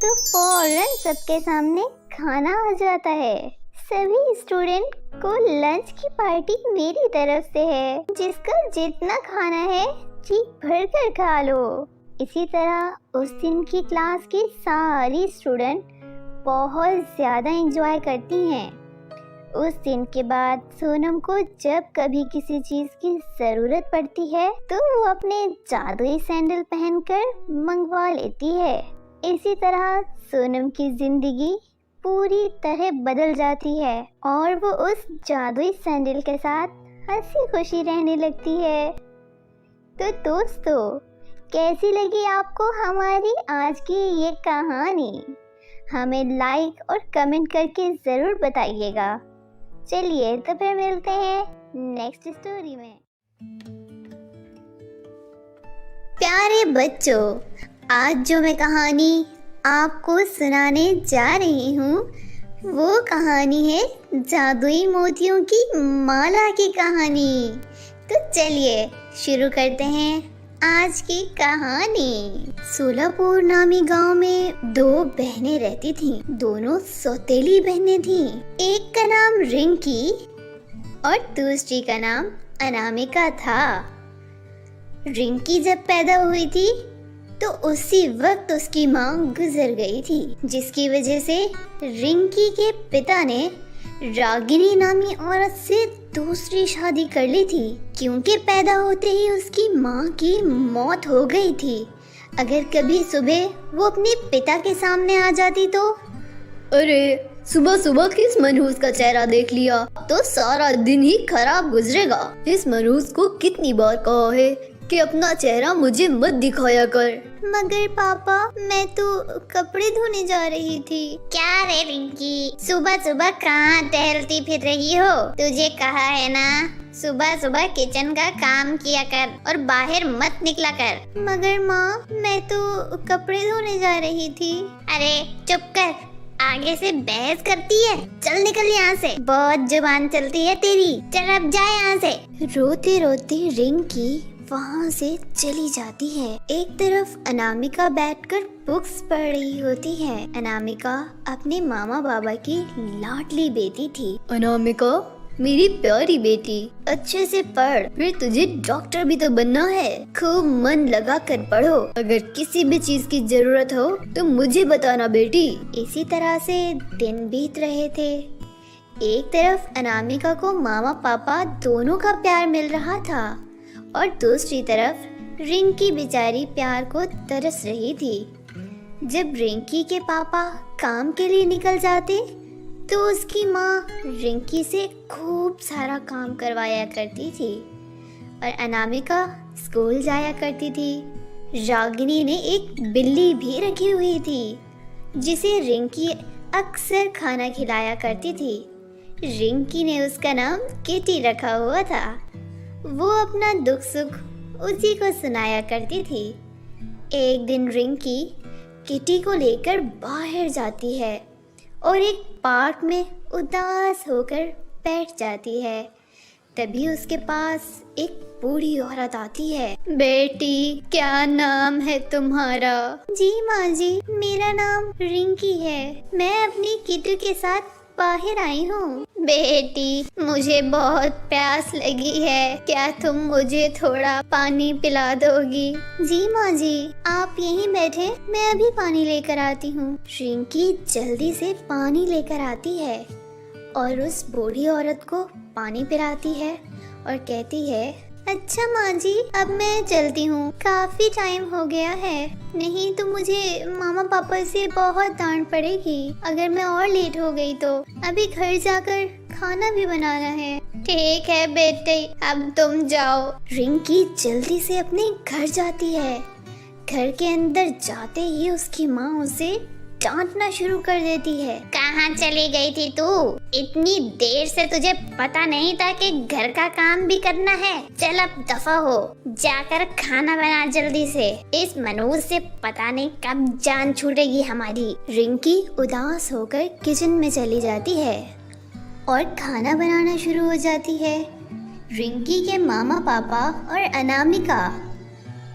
तो फौरन सबके सामने खाना आ जाता है। सभी स्टूडेंट को लंच की पार्टी मेरी तरफ से है, जिसका जितना खाना है जी भर कर खा लो। इसी तरह उस दिन की क्लास की सारी स्टूडेंट बहुत ज़्यादा एंजॉय करती हैं। उस दिन के बाद सोनम को जब कभी किसी चीज़ की ज़रूरत पड़ती है तो वो अपने जादुई सैंडल पहनकर मंगवा लेती है। इसी तरह सोनम की ज़िंदगी पूरी तरह बदल जाती है और वो उस जादुई सैंडल के साथ हंसी खुशी रहने लगती है। तो दोस्तों, कैसी लगी आपको हमारी आज की ये कहानी? हमें लाइक और कमेंट करके ज़रूर बताइएगा। चलिए तो फिर मिलते हैं नेक्स्ट स्टोरी में। प्यारे बच्चों, आज जो मैं कहानी आपको सुनाने जा रही हूँ वो कहानी है जादुई मोतियों की माला की कहानी। तो चलिए शुरू करते हैं आज की कहानी। सोलापुर नामी गांव में दो बहनें रहती थीं। दोनों सौतेली बहनें थीं। एक का नाम रिंकी और दूसरी का नाम अनामिका था। रिंकी जब पैदा हुई थी तो उसी वक्त उसकी माँ गुजर गई थी, जिसकी वजह से रिंकी के पिता ने रागिनी नामी औरत से दूसरी शादी कर ली थी, क्योंकि पैदा होते ही उसकी माँ की मौत हो गई थी। अगर कभी सुबह वो अपने पिता के सामने आ जाती तो अरे, सुबह सुबह किस मनहूस का चेहरा देख लिया तो सारा दिन ही खराब गुजरेगा। इस मनहूस को कितनी बार कहा है कि अपना चेहरा मुझे मत दिखाया कर। मगर पापा, मैं तो कपड़े धोने जा रही थी। क्या रे रिंकी, सुबह सुबह कहाँ टहलती फिर रही हो? तुझे कहा है ना सुबह सुबह किचन का काम किया कर और बाहर मत निकला कर। मगर माँ, मैं तो कपड़े धोने जा रही थी। अरे चुप कर, आगे से बहस करती है। चल निकल यहाँ से, बहुत जुबान चलती है तेरी। चल अब जा यहाँ से। रोते रोते रिंकी वहाँ से चली जाती है। एक तरफ अनामिका बैठकर बुक्स पढ़ रही होती है। अनामिका अपने मामा बाबा की लाडली बेटी थी। अनामिका, मेरी प्यारी बेटी, अच्छे से पढ़, फिर तुझे डॉक्टर भी तो बनना है। खूब मन लगा कर पढ़ो। अगर किसी भी चीज की जरूरत हो तो मुझे बताना बेटी। इसी तरह से दिन बीत रहे थे। एक तरफ अनामिका को मामा पापा दोनों का प्यार मिल रहा था और दूसरी तरफ रिंकी बेचारी प्यार को तरस रही थी। जब रिंकी के पापा काम के लिए निकल जाते तो उसकी माँ रिंकी से खूब सारा काम करवाया करती थी और अनामिका स्कूल जाया करती थी। रागिनी ने एक बिल्ली भी रखी हुई थी जिसे रिंकी अक्सर खाना खिलाया करती थी। रिंकी ने उसका नाम किटी रखा हुआ था। वो अपना दुख सुख उसी को सुनाया करती थी। एक दिन रिंकी किटी को लेकर बाहर जाती है और एक पार्क में उदास होकर बैठ जाती है। तभी उसके पास एक बूढ़ी औरत आती है। बेटी, क्या नाम है तुम्हारा? जी माँ जी, मेरा नाम रिंकी है। मैं अपनी किटी के साथ बाहर आई हूँ। बेटी, मुझे बहुत प्यास लगी है, क्या तुम मुझे थोड़ा पानी पिला दोगी? जी माँ जी, आप यहीं बैठे, मैं अभी पानी लेकर आती हूँ। रिंकी जल्दी से पानी लेकर आती है और उस बूढ़ी औरत को पानी पिलाती है और कहती है, अच्छा माँ जी, अब मैं चलती हूँ, काफी टाइम हो गया है, नहीं तो मुझे मामा पापा से बहुत डांट पड़ेगी अगर मैं और लेट हो गई तो। अभी घर जाकर खाना भी बनाना है। ठीक है बेटे, अब तुम जाओ। रिंकी जल्दी से अपने घर जाती है। घर के अंदर जाते ही उसकी माँ उसे डांटना शुरू कर देती है। कहाँ चली गई थी तू? इतनी देर से तुझे पता नहीं था कि घर का काम भी करना है? चल अब दफा हो, जाकर खाना बना जल्दी से। इस मनहूस से पता नहीं कब जान छूटेगी हमारी। रिंकी उदास होकर किचन में चली जाती है और खाना बनाना शुरू हो जाती है। रिंकी के मामा पापा और अनामिका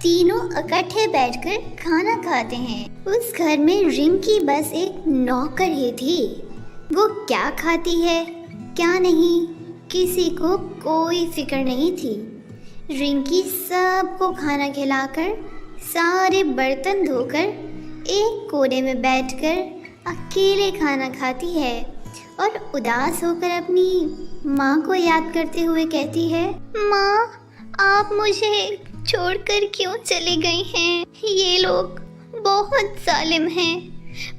तीनों इकट्ठे बैठकर खाना खाते हैं। उस घर में रिंकी बस एक नौकर ही थी। वो क्या खाती है क्या नहीं, किसी को कोई फिक्र नहीं थी। रिंकी सबको खाना खिलाकर, सारे बर्तन धोकर, एक कोने में बैठकर अकेले खाना खाती है और उदास होकर अपनी माँ को याद करते हुए कहती है, माँ आप मुझे छोड़कर क्यों चले गई हैं? ये लोग बहुत जालिम हैं,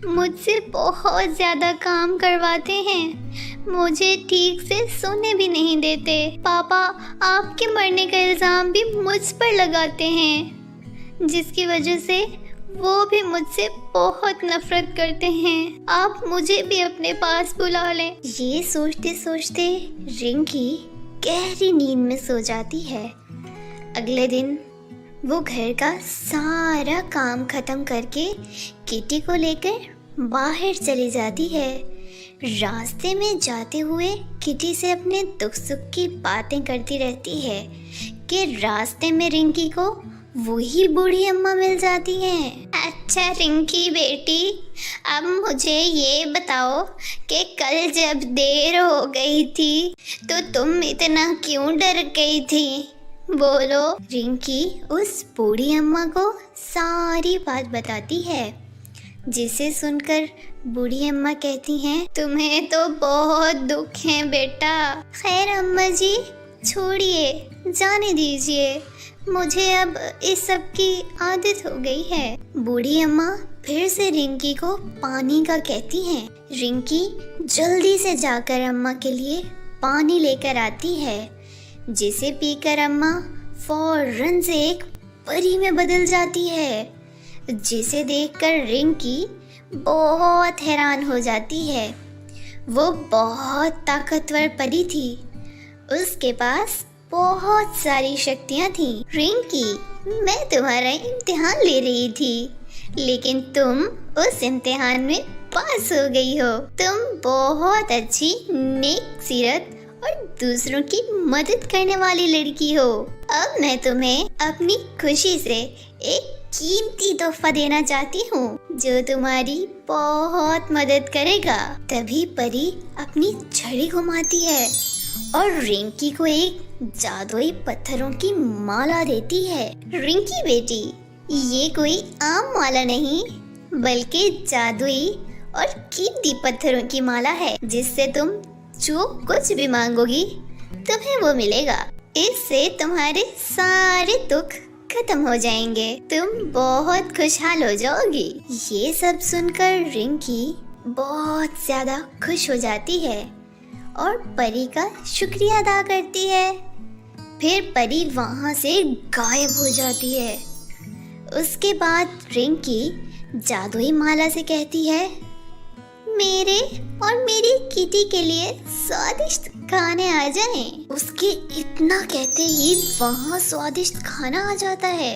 मुझसे बहुत ज़्यादा काम करवाते हैं, मुझे ठीक से सोने भी नहीं देते। पापा आपके मरने का इल्ज़ाम भी मुझ पर लगाते हैं, जिसकी वजह से वो भी मुझसे बहुत नफरत करते हैं। आप मुझे भी अपने पास बुला लें। ये सोचते सोचते रिंकी गहरी नींद में सो जाती है। अगले दिन वो घर का सारा काम खत्म करके किटी को लेकर बाहर चली जाती है। रास्ते में जाते हुए किटी से अपने दुख सुख की बातें करती रहती है कि रास्ते में रिंकी को वही बूढ़ी अम्मा मिल जाती हैं। अच्छा रिंकी बेटी, अब मुझे ये बताओ कि कल जब देर हो गई थी तो तुम इतना क्यों डर गई थी? बोलो। रिंकी उस बूढ़ी अम्मा को सारी बात बताती है, जिसे सुनकर बूढ़ी अम्मा कहती हैं, तुम्हें तो बहुत दुख है बेटा। खैर अम्मा जी छोड़िए, जाने दीजिए, मुझे अब इस सब की आदत हो गई है। बूढ़ी अम्मा फिर से रिंकी को पानी का कहती हैं। रिंकी जल्दी से जाकर अम्मा के लिए पानी लेकर आती है, जिसे पीकर अम्मा फौरन से एक परी में बदल जाती है, जिसे देखकर रिंकी बहुत हैरान हो जाती है। वो बहुत ताकतवर परी थी, उसके पास बहुत सारी शक्तियाँ थीं। रिंकी, मैं तुम्हारा इम्तिहान ले रही थी, लेकिन तुम उस इम्तिहान में पास हो गई हो। तुम बहुत अच्छी, नेक सीरत और दूसरों की मदद करने वाली लड़की हो। अब मैं तुम्हें अपनी खुशी से एक कीमती तोहफा देना चाहती हूँ, जो तुम्हारी बहुत मदद करेगा। तभी परी अपनी छड़ी घुमाती है और रिंकी को एक जादुई पत्थरों की माला देती है। रिंकी बेटी, ये कोई आम माला नहीं, बल्कि जादुई और कीमती पत्थरों की माला है, जिससे तुम जो कुछ भी मांगोगी तुम्हें वो मिलेगा। इससे तुम्हारे सारे दुख खत्म हो जाएंगे, तुम बहुत खुशहाल हो जाओगी। ये सब सुनकर रिंकी बहुत ज्यादा खुश हो जाती है और परी का शुक्रिया अदा करती है। फिर परी वहाँ से गायब हो जाती है। उसके बाद रिंकी जादुई माला से कहती है, मेरे और मेरी किटी के लिए स्वादिष्ट खाने आ जाएं। उसके इतना कहते ही वहाँ स्वादिष्ट खाना आ जाता है।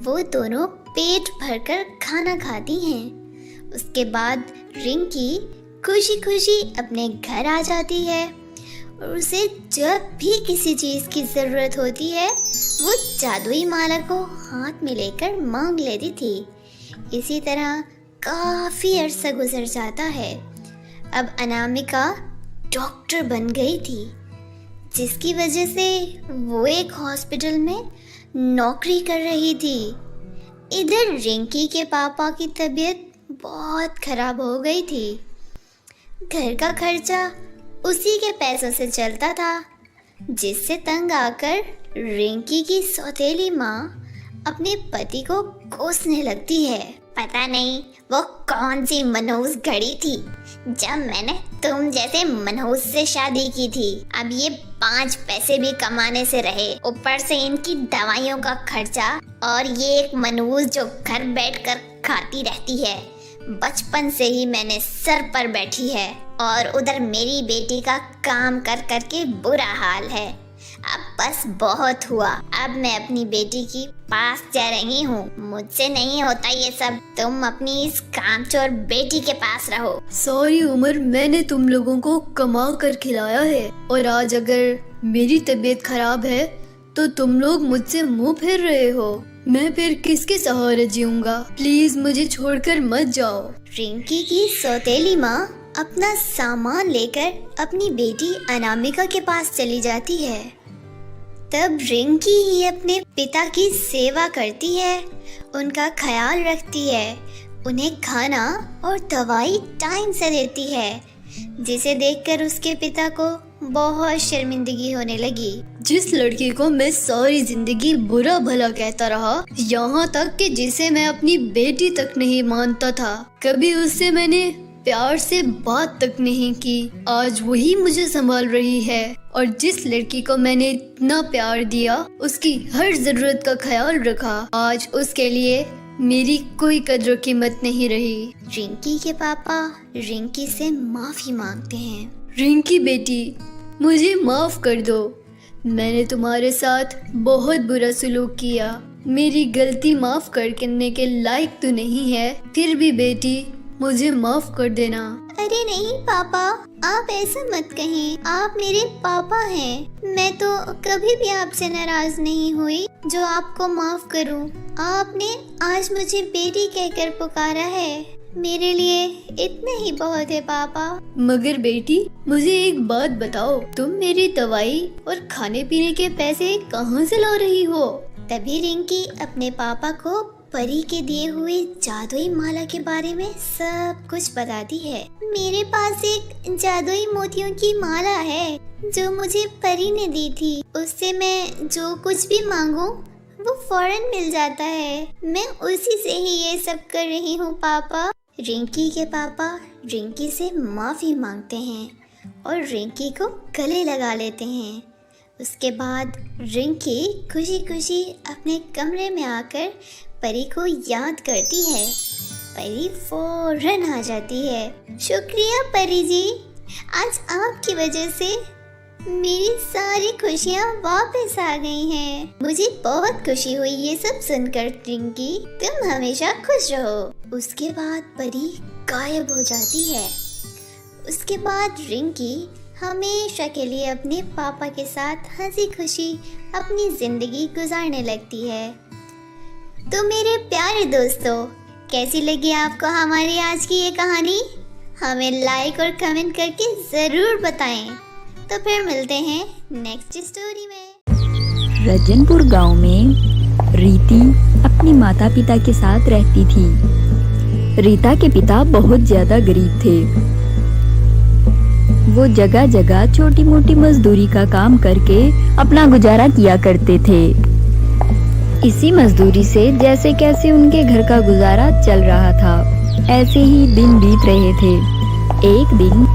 वो दोनों पेट भरकर खाना खाती हैं। उसके बाद रिंकी खुशी खुशी अपने घर आ जाती है और उसे जब भी किसी चीज़ की ज़रूरत होती है वो जादुई माला को हाथ में लेकर मांग लेती थी। इसी तरह काफ़ी अरसा गुजर जाता है। अब अनामिका डॉक्टर बन गई थी, जिसकी वजह से वो एक हॉस्पिटल में नौकरी कर रही थी। इधर रिंकी के पापा की तबीयत बहुत ख़राब हो गई थी। घर का खर्चा उसी के पैसों से चलता था, जिससे तंग आकर रिंकी की सौतेली माँ अपने पति को कोसने लगती है। पता नहीं वो कौन सी मनहूस घड़ी थी जब मैंने तुम जैसे मनहूस से शादी की थी। अब ये 5 पैसे भी कमाने से रहे, ऊपर से इनकी दवाइयों का खर्चा, और ये एक मनहूस जो घर बैठकर खाती रहती है। बचपन से ही मैंने सर पर बैठी है। और उधर मेरी बेटी का काम कर कर के बुरा हाल है। अब बस बहुत हुआ, अब मैं अपनी बेटी की पास जा रही हूँ। मुझसे नहीं होता ये सब, तुम अपनी इस कामचोर बेटी के पास रहो। सारी उम्र मैंने तुम लोगों को कमा कर खिलाया है और आज अगर मेरी तबीयत खराब है तो तुम लोग मुझसे मुंह फेर रहे हो। मैं फिर किसके सहारे जीऊंगा? प्लीज मुझे छोड़कर मत जाओ। रिंकी की सौतेली माँ अपना सामान लेकर अपनी बेटी अनामिका के पास चली जाती है। तब रिंकी ही अपने पिता की सेवा करती है, उनका ख्याल रखती है, उन्हें खाना और दवाई टाइम से देती है, जिसे देखकर उसके पिता को बहुत शर्मिंदगी होने लगी। जिस लड़की को मैं सारी जिंदगी बुरा भला कहता रहा, यहाँ तक कि जिसे मैं अपनी बेटी तक नहीं मानता था, कभी उससे मैंने प्यार से बात तक नहीं की, आज वही मुझे संभाल रही है। और जिस लड़की को मैंने इतना प्यार दिया, उसकी हर जरूरत का ख्याल रखा, आज उसके लिए मेरी कोई कद्र कीमत नहीं रही। रिंकी के पापा रिंकी से माफी मांगते हैं। रिंकी बेटी, मुझे माफ कर दो। मैंने तुम्हारे साथ बहुत बुरा सलूक किया। मेरी गलती माफ करने के लायक तो नहीं है, फिर भी बेटी मुझे माफ कर देना। अरे नहीं पापा, आप ऐसा मत कहें, आप मेरे पापा हैं। मैं तो कभी भी आपसे नाराज नहीं हुई जो आपको माफ करूं। आपने आज मुझे बेटी कहकर पुकारा है, मेरे लिए इतना ही बहुत है पापा। मगर बेटी मुझे एक बात बताओ, तुम मेरी दवाई और खाने पीने के पैसे कहाँ से ला रही हो? तभी रिंकी अपने पापा को परी के दिए हुए जादुई माला के बारे में सब कुछ बताती है। मेरे पास एक जादुई मोतियों की माला है जो मुझे परी ने दी थी। उससे मैं जो कुछ भी मांगूं वो फौरन मिल जाता है। मैं उसी से ही ये सब कर रही हूँ पापा। रिंकी के पापा रिंकी से माफी मांगते हैं और रिंकी को गले लगा लेते हैं। उसके बाद रिंकी खुशी खुशी अपने कमरे में आकर परी को याद करती है। परी फौरन आ जाती है। शुक्रिया परी जी, आज आपकी वजह से मेरी सारी खुशियाँ वापस आ गई हैं। मुझे बहुत खुशी हुई ये सब सुनकर। रिंकी तुम हमेशा खुश रहो। उसके बाद परी गायब हो जाती है। उसके बाद रिंकी हमेशा के लिए अपने पापा के साथ हंसी खुशी अपनी जिंदगी गुजारने लगती है। तो मेरे प्यारे दोस्तों, कैसी लगी आपको हमारी आज की ये कहानी? हमें लाइक और कमेंट करके ज़रूर बताएं। तो फिर मिलते हैं नेक्स्ट स्टोरी में। रजनपुर गांव में रीति अपनी माता पिता के साथ रहती थी। रीता के पिता बहुत ज्यादा गरीब थे। वो जगह जगह छोटी मोटी मजदूरी का काम करके अपना गुजारा किया करते थे। इसी मजदूरी से जैसे कैसे उनके घर का गुजारा चल रहा था। ऐसे ही दिन बीत रहे थे। एक दिन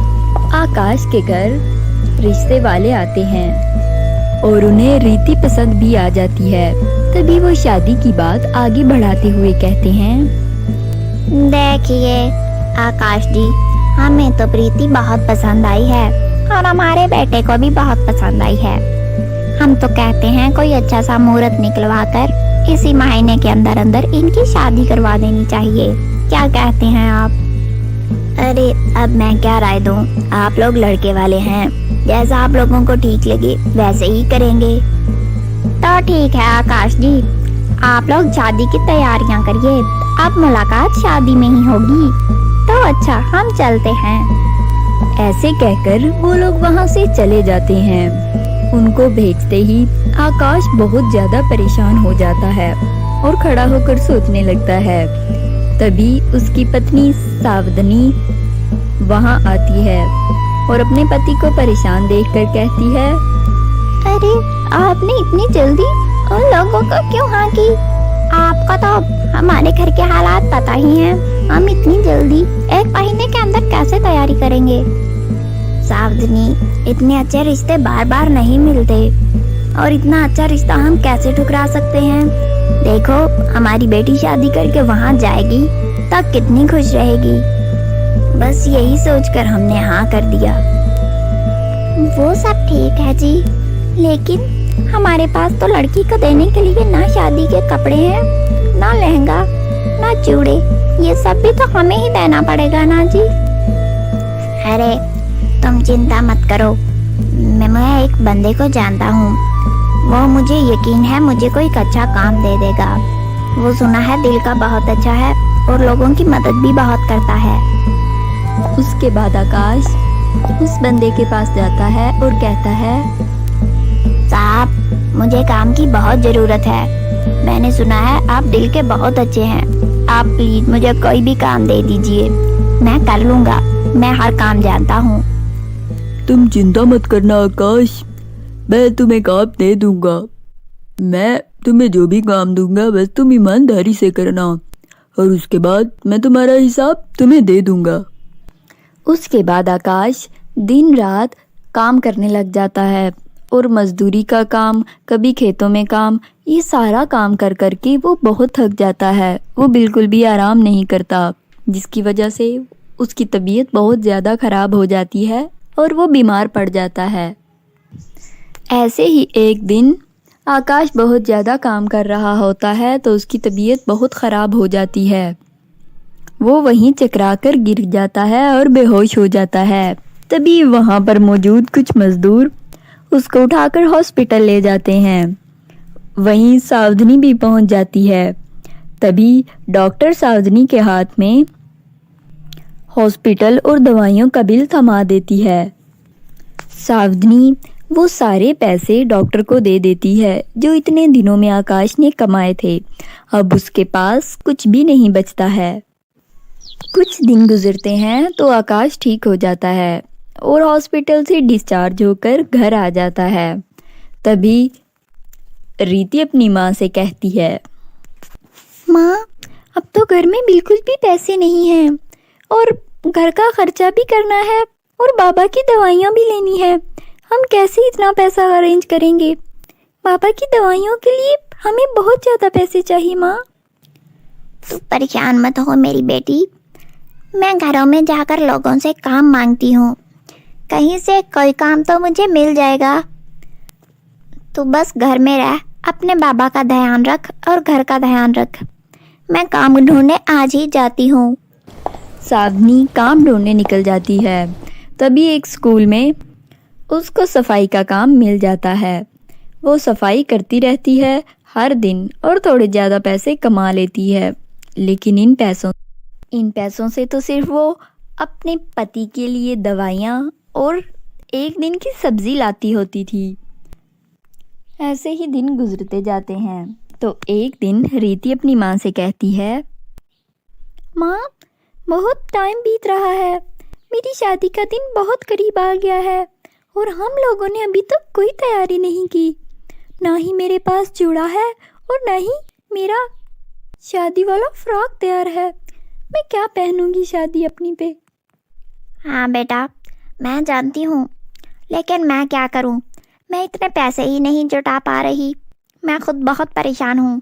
आकाश के घर रिश्ते वाले आते हैं और उन्हें रीति पसंद भी आ जाती है। तभी वो शादी की बात आगे बढ़ाते हुए कहते हैं, देखिए आकाश जी, हमें तो प्रीति बहुत पसंद आई है और हमारे बेटे को भी बहुत पसंद आई है। हम तो कहते हैं कोई अच्छा सा मुहूर्त निकलवा कर इसी महीने के अंदर अंदर इनकी शादी करवा देनी चाहिए। क्या कहते हैं आप? अरे अब मैं क्या राय दूं? आप लोग लड़के वाले हैं, जैसा आप लोगों को ठीक लगे वैसे ही करेंगे। तो ठीक है आकाश जी, आप लोग शादी की तैयारियां करिए। अब मुलाकात शादी में ही होगी। तो अच्छा, हम चलते हैं। ऐसे कहकर वो लोग वहाँ से चले जाते हैं। उनको भेजते ही आकाश बहुत ज्यादा परेशान हो जाता है और खड़ा होकर सोचने लगता है। तभी उसकी पत्नी सावधानी वहाँ आती है और अपने पति को परेशान देखकर कहती है, अरे आपने इतनी जल्दी उन लोगों को क्यों हाँ की? आपको तो हमारे घर के हालात पता ही हैं। हम इतनी जल्दी एक महीने के अंदर कैसे तैयारी करेंगे? सावधानी, इतने अच्छे रिश्ते बार बार नहीं मिलते और इतना अच्छा रिश्ता हम कैसे ठुकरा सकते हैं? देखो हमारी बेटी शादी करके वहाँ जाएगी तब कितनी खुश रहेगी। बस यही सोचकर हमने हाँ कर दिया। वो सब ठीक है जी, लेकिन हमारे पास तो लड़की को देने के लिए ना शादी के कपड़े हैं, ना लहंगा, ना चूड़े, ये सब भी तो हमें ही देना पड़ेगा ना जी। अरे तुम चिंता मत करो, मैं एक बंदे को जानता हूँ, वो मुझे यकीन है मुझे कोई अच्छा काम दे देगा। वो सुना है दिल का बहुत अच्छा है और लोगों की मदद भी बहुत करता है। उसके बाद आकाश उस बंदे के पास जाता है और कहता है, साहब मुझे काम की बहुत जरूरत है, मैंने सुना है आप दिल के बहुत अच्छे हैं, आप प्लीज मुझे कोई भी काम दे दीजिए, मैं कर लूँगा, मैं हर काम जानता हूँ। तुम चिंता मत करना आकाश, मैं तुम्हें काम दे दूंगा। मैं तुम्हें जो भी काम दूंगा बस तुम ईमानदारी से करना और उसके बाद मैं तुम्हारा हिसाब तुम्हें दे दूंगा। उसके बाद आकाश दिन रात काम करने लग जाता है और मजदूरी का काम, कभी खेतों में काम, ये सारा काम कर कर के वो बहुत थक जाता है। वो बिल्कुल भी आराम नहीं करता, जिसकी वजह से उसकी तबीयत बहुत ज़्यादा ख़राब हो जाती है और वो बीमार पड़ जाता है। ऐसे ही एक दिन आकाश बहुत ज़्यादा काम कर रहा होता है तो उसकी तबीयत बहुत ख़राब हो जाती है। वो वहीं चकरा कर गिर जाता है और बेहोश हो जाता है। तभी वहाँ पर मौजूद कुछ मज़दूर उसको उठाकर हॉस्पिटल ले जाते हैं। वहीं सावधानी भी पहुँच जाती है। तभी डॉक्टर सावधानी के हाथ में हॉस्पिटल और दवाइयों का बिल थमा देती है। सावधानी वो सारे पैसे डॉक्टर को दे देती है जो इतने दिनों में आकाश ने कमाए थे। अब उसके पास कुछ भी नहीं बचता है। कुछ दिन गुजरते हैं तो आकाश ठीक हो जाता है और हॉस्पिटल से डिस्चार्ज होकर घर आ जाता है। तभी रीति अपनी माँ से कहती है, माँ अब तो घर में बिल्कुल भी पैसे नहीं हैं और घर का खर्चा भी करना है और बाबा की दवाइयाँ भी लेनी है। हम कैसे इतना पैसा अरेंज करेंगे? बाबा की दवाइयों के लिए हमें बहुत ज़्यादा पैसे चाहिए माँ। तू परेशान मत हो मेरी बेटी, मैं घरों में जाकर लोगों से काम मांगती हूँ, कहीं से कोई काम तो मुझे मिल जाएगा। तू बस घर में रह, अपने बाबा का ध्यान रख और घर का ध्यान रख, मैं काम ढूंढने आज ही जाती हूँ। सावधानी काम ढूंढने निकल जाती है। तभी एक स्कूल में उसको सफाई का काम मिल जाता है। वो सफाई करती रहती है हर दिन और थोड़े ज़्यादा पैसे कमा लेती है। लेकिन इन पैसों से तो सिर्फ वो अपने पति के लिए दवाइयाँ और एक दिन की सब्ज़ी लाती होती थी। ऐसे ही दिन गुजरते जाते हैं तो एक दिन रीति अपनी माँ से कहती है, माँ बहुत टाइम बीत रहा है, मेरी शादी का दिन बहुत करीब आ गया है और हम लोगों ने अभी तक कोई तैयारी नहीं की। ना ही मेरे पास जूड़ा है और ना ही मेरा शादी वाला फ्रॉक तैयार है। मैं क्या पहनूंगी शादी अपनी पे? हाँ बेटा मैं जानती हूँ, लेकिन मैं क्या करूँ, मैं इतने पैसे ही नहीं जुटा पा रही। मैं खुद बहुत परेशान हूँ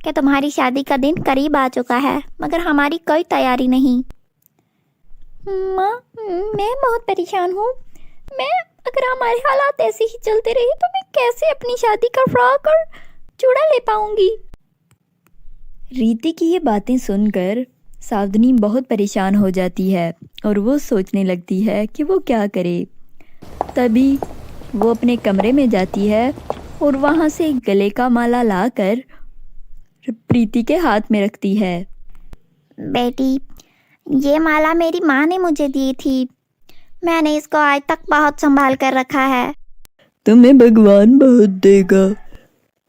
कि तुम्हारी शादी का दिन करीब आ चुका है मगर हमारी कोई तैयारी नहीं। माँ मैं बहुत परेशान हूँ, मैं अगर हमारे हालात ऐसे ही चलते रहे तो मैं कैसे अपनी शादी का फ्रॉक और चूड़ा ले पाऊंगी? रीति की ये बातें सुनकर सावधानी बहुत परेशान हो जाती है और वो सोचने लगती है कि वो क्या करे। तभी वो अपने कमरे में जाती है और वहाँ से एक गले का माला लाकर प्रीति के हाथ में रखती है। बेटी ये माला मेरी माँ ने मुझे दी थी, मैंने इसको आज तक बहुत संभाल कर रखा है। तुम्हें भगवान बहुत देगा,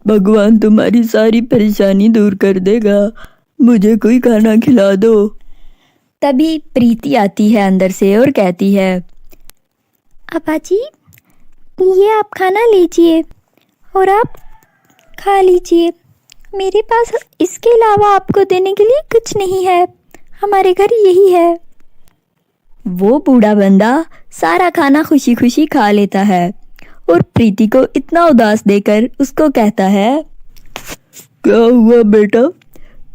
भगवान तुम्हारी सारी परेशानी दूर कर देगा, मुझे कोई खाना खिला दो। तभी प्रीति आती है अंदर से और कहती है, अब्बा जी ये आप खाना लीजिए और आप खा लीजिए, मेरे पास इसके अलावा आपको देने के लिए कुछ नहीं है, हमारे घर यही है। वो बूढ़ा बंदा सारा खाना खुशी खुशी खा लेता है और प्रीति को इतना उदास देकर उसको कहता है, क्या हुआ बेटा,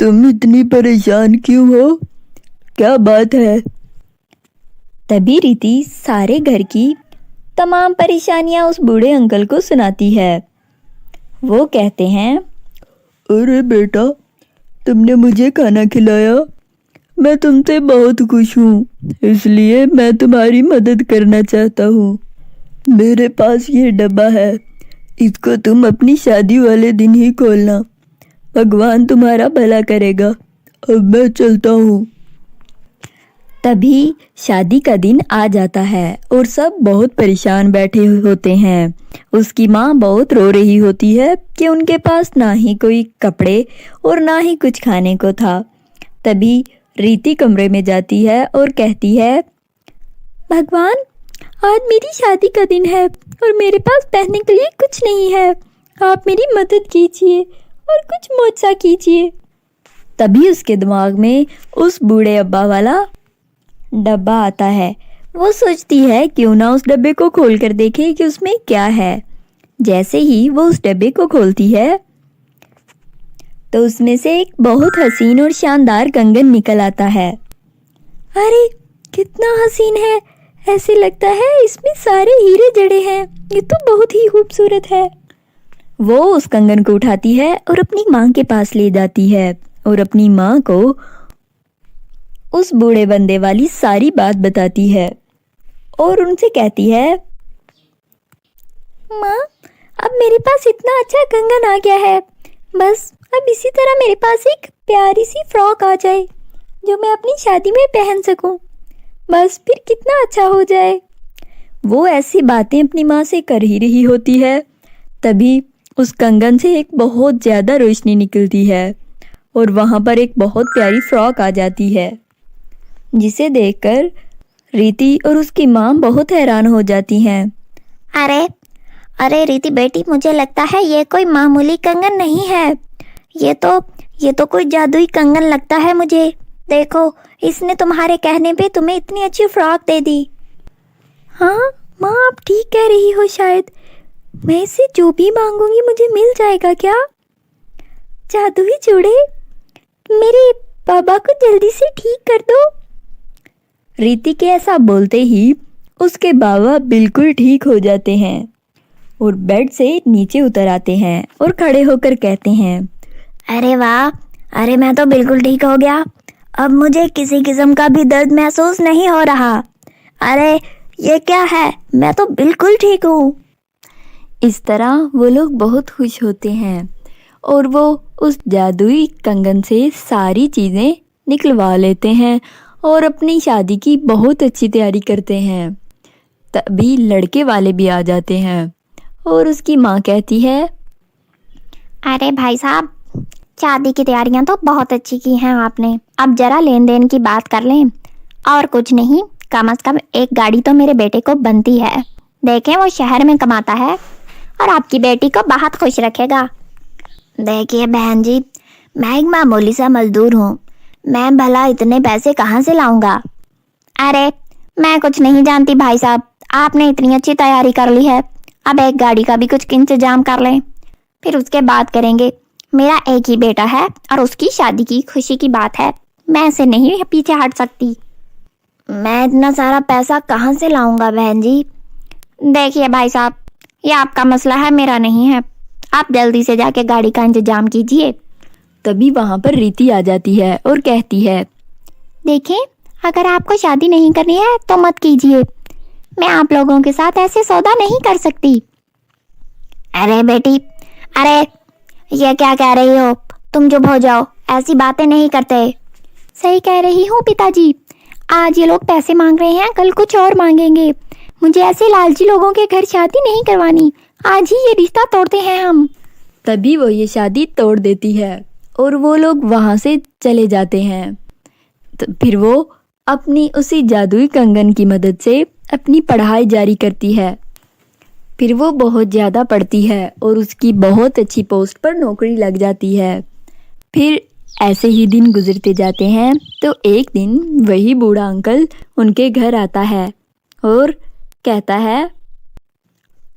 तुम इतनी परेशान क्यों हो, क्या बात है? तभी रीति सारे घर की तमाम परेशानियां उस बूढ़े अंकल को सुनाती है। वो कहते हैं, अरे बेटा, तुमने मुझे खाना खिलाया, मैं तुमसे बहुत खुश हूँ, इसलिए मैं तुम्हारी मदद करना चाहता हूँ। मेरे पास ये डब्बा है, इसको तुम अपनी शादी वाले दिन ही खोलना। भगवान तुम्हारा भला करेगा। अब मैं चलता हूँ। तभी शादी का दिन आ जाता है और सब बहुत परेशान बैठे होते हैं। उसकी माँ बहुत रो रही होती है कि उनके पास ना ही कोई कपड़े और ना ही कुछ खाने को था। तभी रीति कमरे में जाती है और कहती है, भगवान, आज मेरी शादी का दिन है और मेरे पास पहनने के लिए कुछ नहीं है। आप मेरी मदद कीजिए और कुछ मुआवजा कीजिए। तभी उसके दिमाग में उस बूढ़े अब्बा वाला डब्बा आता है। वो सोचती है क्यों ना उस डब्बे को खोलकर देखे कि उसमें क्या है। जैसे ही वो उस डब्बे को खोलती है तो उसमें से एक बहुत हसीन और शानदार कंगन निकल आता है। अरे कितना हसीन है, ऐसे लगता है इसमें सारे हीरे जड़े हैं। ये तो बहुत ही खूबसूरत है। वो उस कंगन को उठाती है और अपनी माँ के पास ले जाती है और अपनी माँ को उस बूढ़े बंदे वाली सारी बात बताती है और उनसे कहती है, माँ, अब मेरे पास इतना अच्छा कंगन आ गया है, बस अब इसी तरह मेरे पास एक प्यारी सी फ्रॉक आ जाए जो मैं अपनी शादी में पहन सकूं, बस फिर कितना अच्छा हो जाए। वो ऐसी बातें अपनी माँ से कर ही रही होती है। तभी उस कंगन से एक बहुत ज़्यादा रोशनी निकलती है और वहाँ पर एक बहुत प्यारी फ्रॉक आ जाती है, जिसे देखकर रीति और उसकी माँ बहुत हैरान हो जाती हैं। अरे अरे रीति बेटी, मुझे लगता है ये कोई मामूली कंगन नहीं है। ये तो कोई जादुई कंगन लगता है मुझे। देखो, इसने तुम्हारे कहने पे तुम्हें इतनी अच्छी फ्रॉक दे दी। हाँ माँ, आप ठीक कह रही हो। शायद मैं इसे जो भी मांगूंगी मुझे मिल जाएगा क्या? जादुई जोड़े, मेरे बाबा को जल्दी से ठीक कर दो। रीति के ऐसा बोलते ही उसके बाबा बिल्कुल ठीक हो जाते हैं और बेड से नीचे उतर आते हैं और खड़े होकर कहते हैं, अरे वाह, अरे मैं तो बिल्कुल ठीक हो गया। अब मुझे किसी किस्म का भी दर्द महसूस नहीं हो रहा। अरे ये क्या है, मैं तो बिल्कुल ठीक हूँ। इस तरह वो लोग बहुत खुश होते हैं और वो उस जादुई कंगन से सारी चीज़ें निकलवा लेते हैं और अपनी शादी की बहुत अच्छी तैयारी करते हैं। तभी लड़के वाले भी आ जाते हैं और उसकी माँ कहती है, अरे भाई साहब, शादी की तैयारियां तो बहुत अच्छी की हैं आपने। अब जरा लेन देन की बात कर लें। और कुछ नहीं, कम से कम एक गाड़ी तो मेरे बेटे को बनती है। देखें, वो शहर में कमाता है और आपकी बेटी को बहुत खुश रखेगा। देखिए बहन जी, मैं एक मामूली सा मजदूर हूँ। मैं भला इतने पैसे कहाँ से लाऊंगा? अरे मैं कुछ नहीं जानती भाई साहब, आपने इतनी अच्छी तैयारी कर ली है। अब एक गाड़ी का भी कुछ इंतजाम कर लें, फिर उसके बाद करेंगे। मेरा एक ही बेटा है और उसकी शादी की खुशी की बात है। मैं ऐसे नहीं पीछे हट सकती। मैं इतना सारा पैसा कहाँ से लाऊंगा बहन जी? देखिए भाई साहब, ये आपका मसला है, मेरा नहीं है। आप जल्दी से जाके गाड़ी का इंतजाम कीजिए। तभी वहाँ पर रीति आ जाती है और कहती है, देखें, अगर आपको शादी नहीं करनी है तो मत कीजिए। मैं आप लोगों के साथ ऐसे सौदा नहीं कर सकती। अरे बेटी, अरे ये क्या कह रही हो? तुम चुप हो जाओ, ऐसी बातें नहीं करते। सही कह रही हूँ पिताजी, आज ये लोग पैसे मांग रहे हैं, कल कुछ और मांगेंगे। मुझे ऐसे लालची लोगों के घर शादी नहीं करवानी। आज ही ये रिश्ता तोड़ते हैं हम। तभी वो ये शादी तोड़ देती है और वो लोग वहाँ से चले जाते हैं। तो फिर वो अपनी उसी जादुई कंगन की मदद से अपनी पढ़ाई जारी करती है। फिर वो बहुत ज़्यादा पढ़ती है और उसकी बहुत अच्छी पोस्ट पर नौकरी लग जाती है। फिर ऐसे ही दिन गुजरते जाते हैं तो एक दिन वही बूढ़ा अंकल उनके घर आता है और कहता है,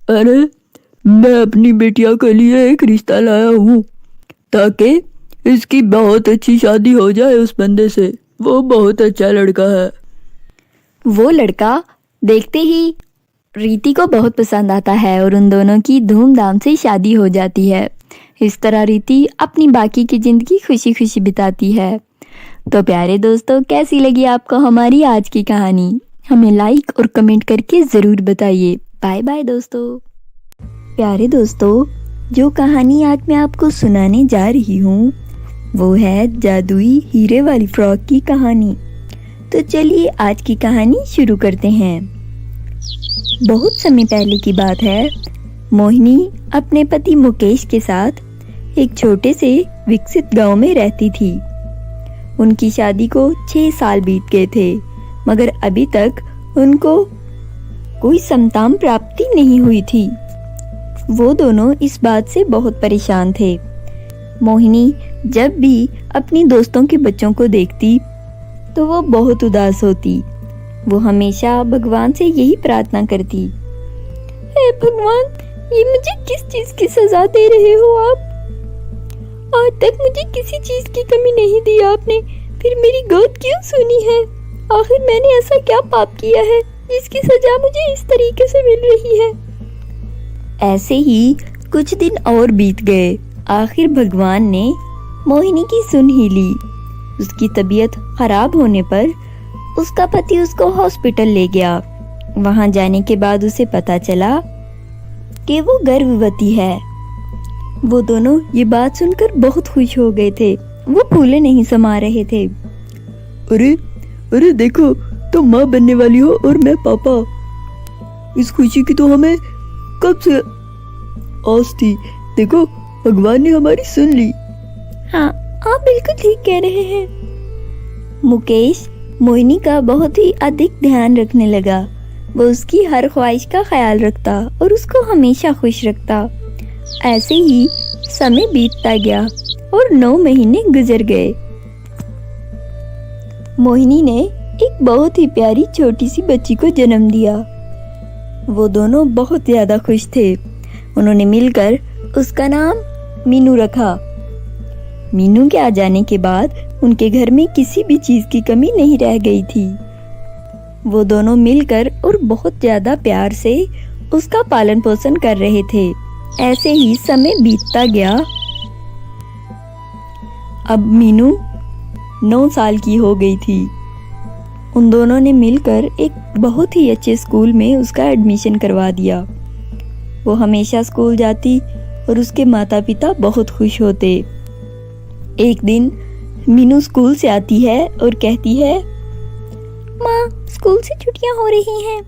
अरे मैं अपनी बिटिया के लिए एक रिश्ता लाया हूँ ताकि इसकी बहुत अच्छी शादी हो जाए उस बंदे से। वो बहुत अच्छा लड़का है। वो लड़का देखते ही रीति को बहुत पसंद आता है और उन दोनों की धूमधाम से शादी हो जाती है। इस तरह रीति अपनी बाकी की ज़िंदगी खुशी खुशी बिताती है। तो प्यारे दोस्तों, कैसी लगी आपको हमारी आज की कहानी? हमें लाइक और कमेंट करके ज़रूर बताइए। बाय बाय दोस्तों। प्यारे दोस्तों, जो कहानी आज मैं आपको सुनाने जा रही हूँ वो है जादुई हीरे वाली फ्रॉक की कहानी। तो चलिए आज की कहानी शुरू करते हैं। बहुत समय पहले की बात है। मोहिनी अपने पति मुकेश के साथ एक छोटे से विकसित गांव में रहती थी। उनकी शादी को 6 साल बीत गए थे, मगर अभी तक उनको कोई संतान प्राप्ति नहीं हुई थी। वो दोनों इस बात से बहुत परेशान थे। मोहिनी जब भी अपनी दोस्तों के बच्चों को देखती तो वो बहुत उदास होती। वो हमेशा भगवान से यही प्रार्थना करती, हे भगवान, ये मुझे किस चीज की सजा दे रहे हो आप? आज तक मुझे किसी चीज की कमी नहीं दी आपने, फिर मेरी गोद क्यों सुनी है? आखिर मैंने ऐसा क्या पाप किया है जिसकी सजा मुझे इस तरीके से मिल रही है? ऐसे ही कुछ दिन और बीत गए। आखिर भगवान ने मोहिनी की सुन ही ली। उसकी तबीयत खराब होने पर उसका पति उसको हॉस्पिटल ले गया। वहां जाने के बाद उसे पता चला कि वो गर्भवती है। वो दोनों ये बात सुनकर बहुत खुश हो गए थे। वो फूले नहीं समा रहे थे। अरे अरे देखो, तुम माँ बनने वाली हो और मैं पापा। इस खुशी की तो हमें कब से आस थी। देखो, भगवान ने हमारी सुन ली। हाँ, आप बिल्कुल ठीक कह रहे हैं। मुकेश मोहिनी का बहुत ही अधिक ध्यान रखने लगा। वो उसकी हर ख्वाहिश का ख्याल रखता और उसको हमेशा खुश रखता। ऐसे ही समय बीतता गया और 9 महीने गुजर गए। मोहिनी ने एक बहुत ही प्यारी छोटी सी बच्ची को जन्म दिया। वो दोनों बहुत ज्यादा खुश थे। उन्होंने मिलकर उसका नाम मीनू रखा। मीनू के आ जाने के बाद उनके घर में किसी भी चीज की कमी नहीं रह गई थी। वो दोनों मिलकर और बहुत ज्यादा प्यार से उसका पालन पोषण कर रहे थे। ऐसे ही समय बीतता गया। अब मीनू 9 साल की हो गई थी। उन दोनों ने मिलकर एक बहुत ही अच्छे स्कूल में उसका एडमिशन करवा दिया। वो हमेशा स्कूल जाती और उसके माता पिता बहुत खुश होते। एक दिन मीनू स्कूल से आती है और कहती है, माँ, स्कूल से छुट्टियां हो रही हैं।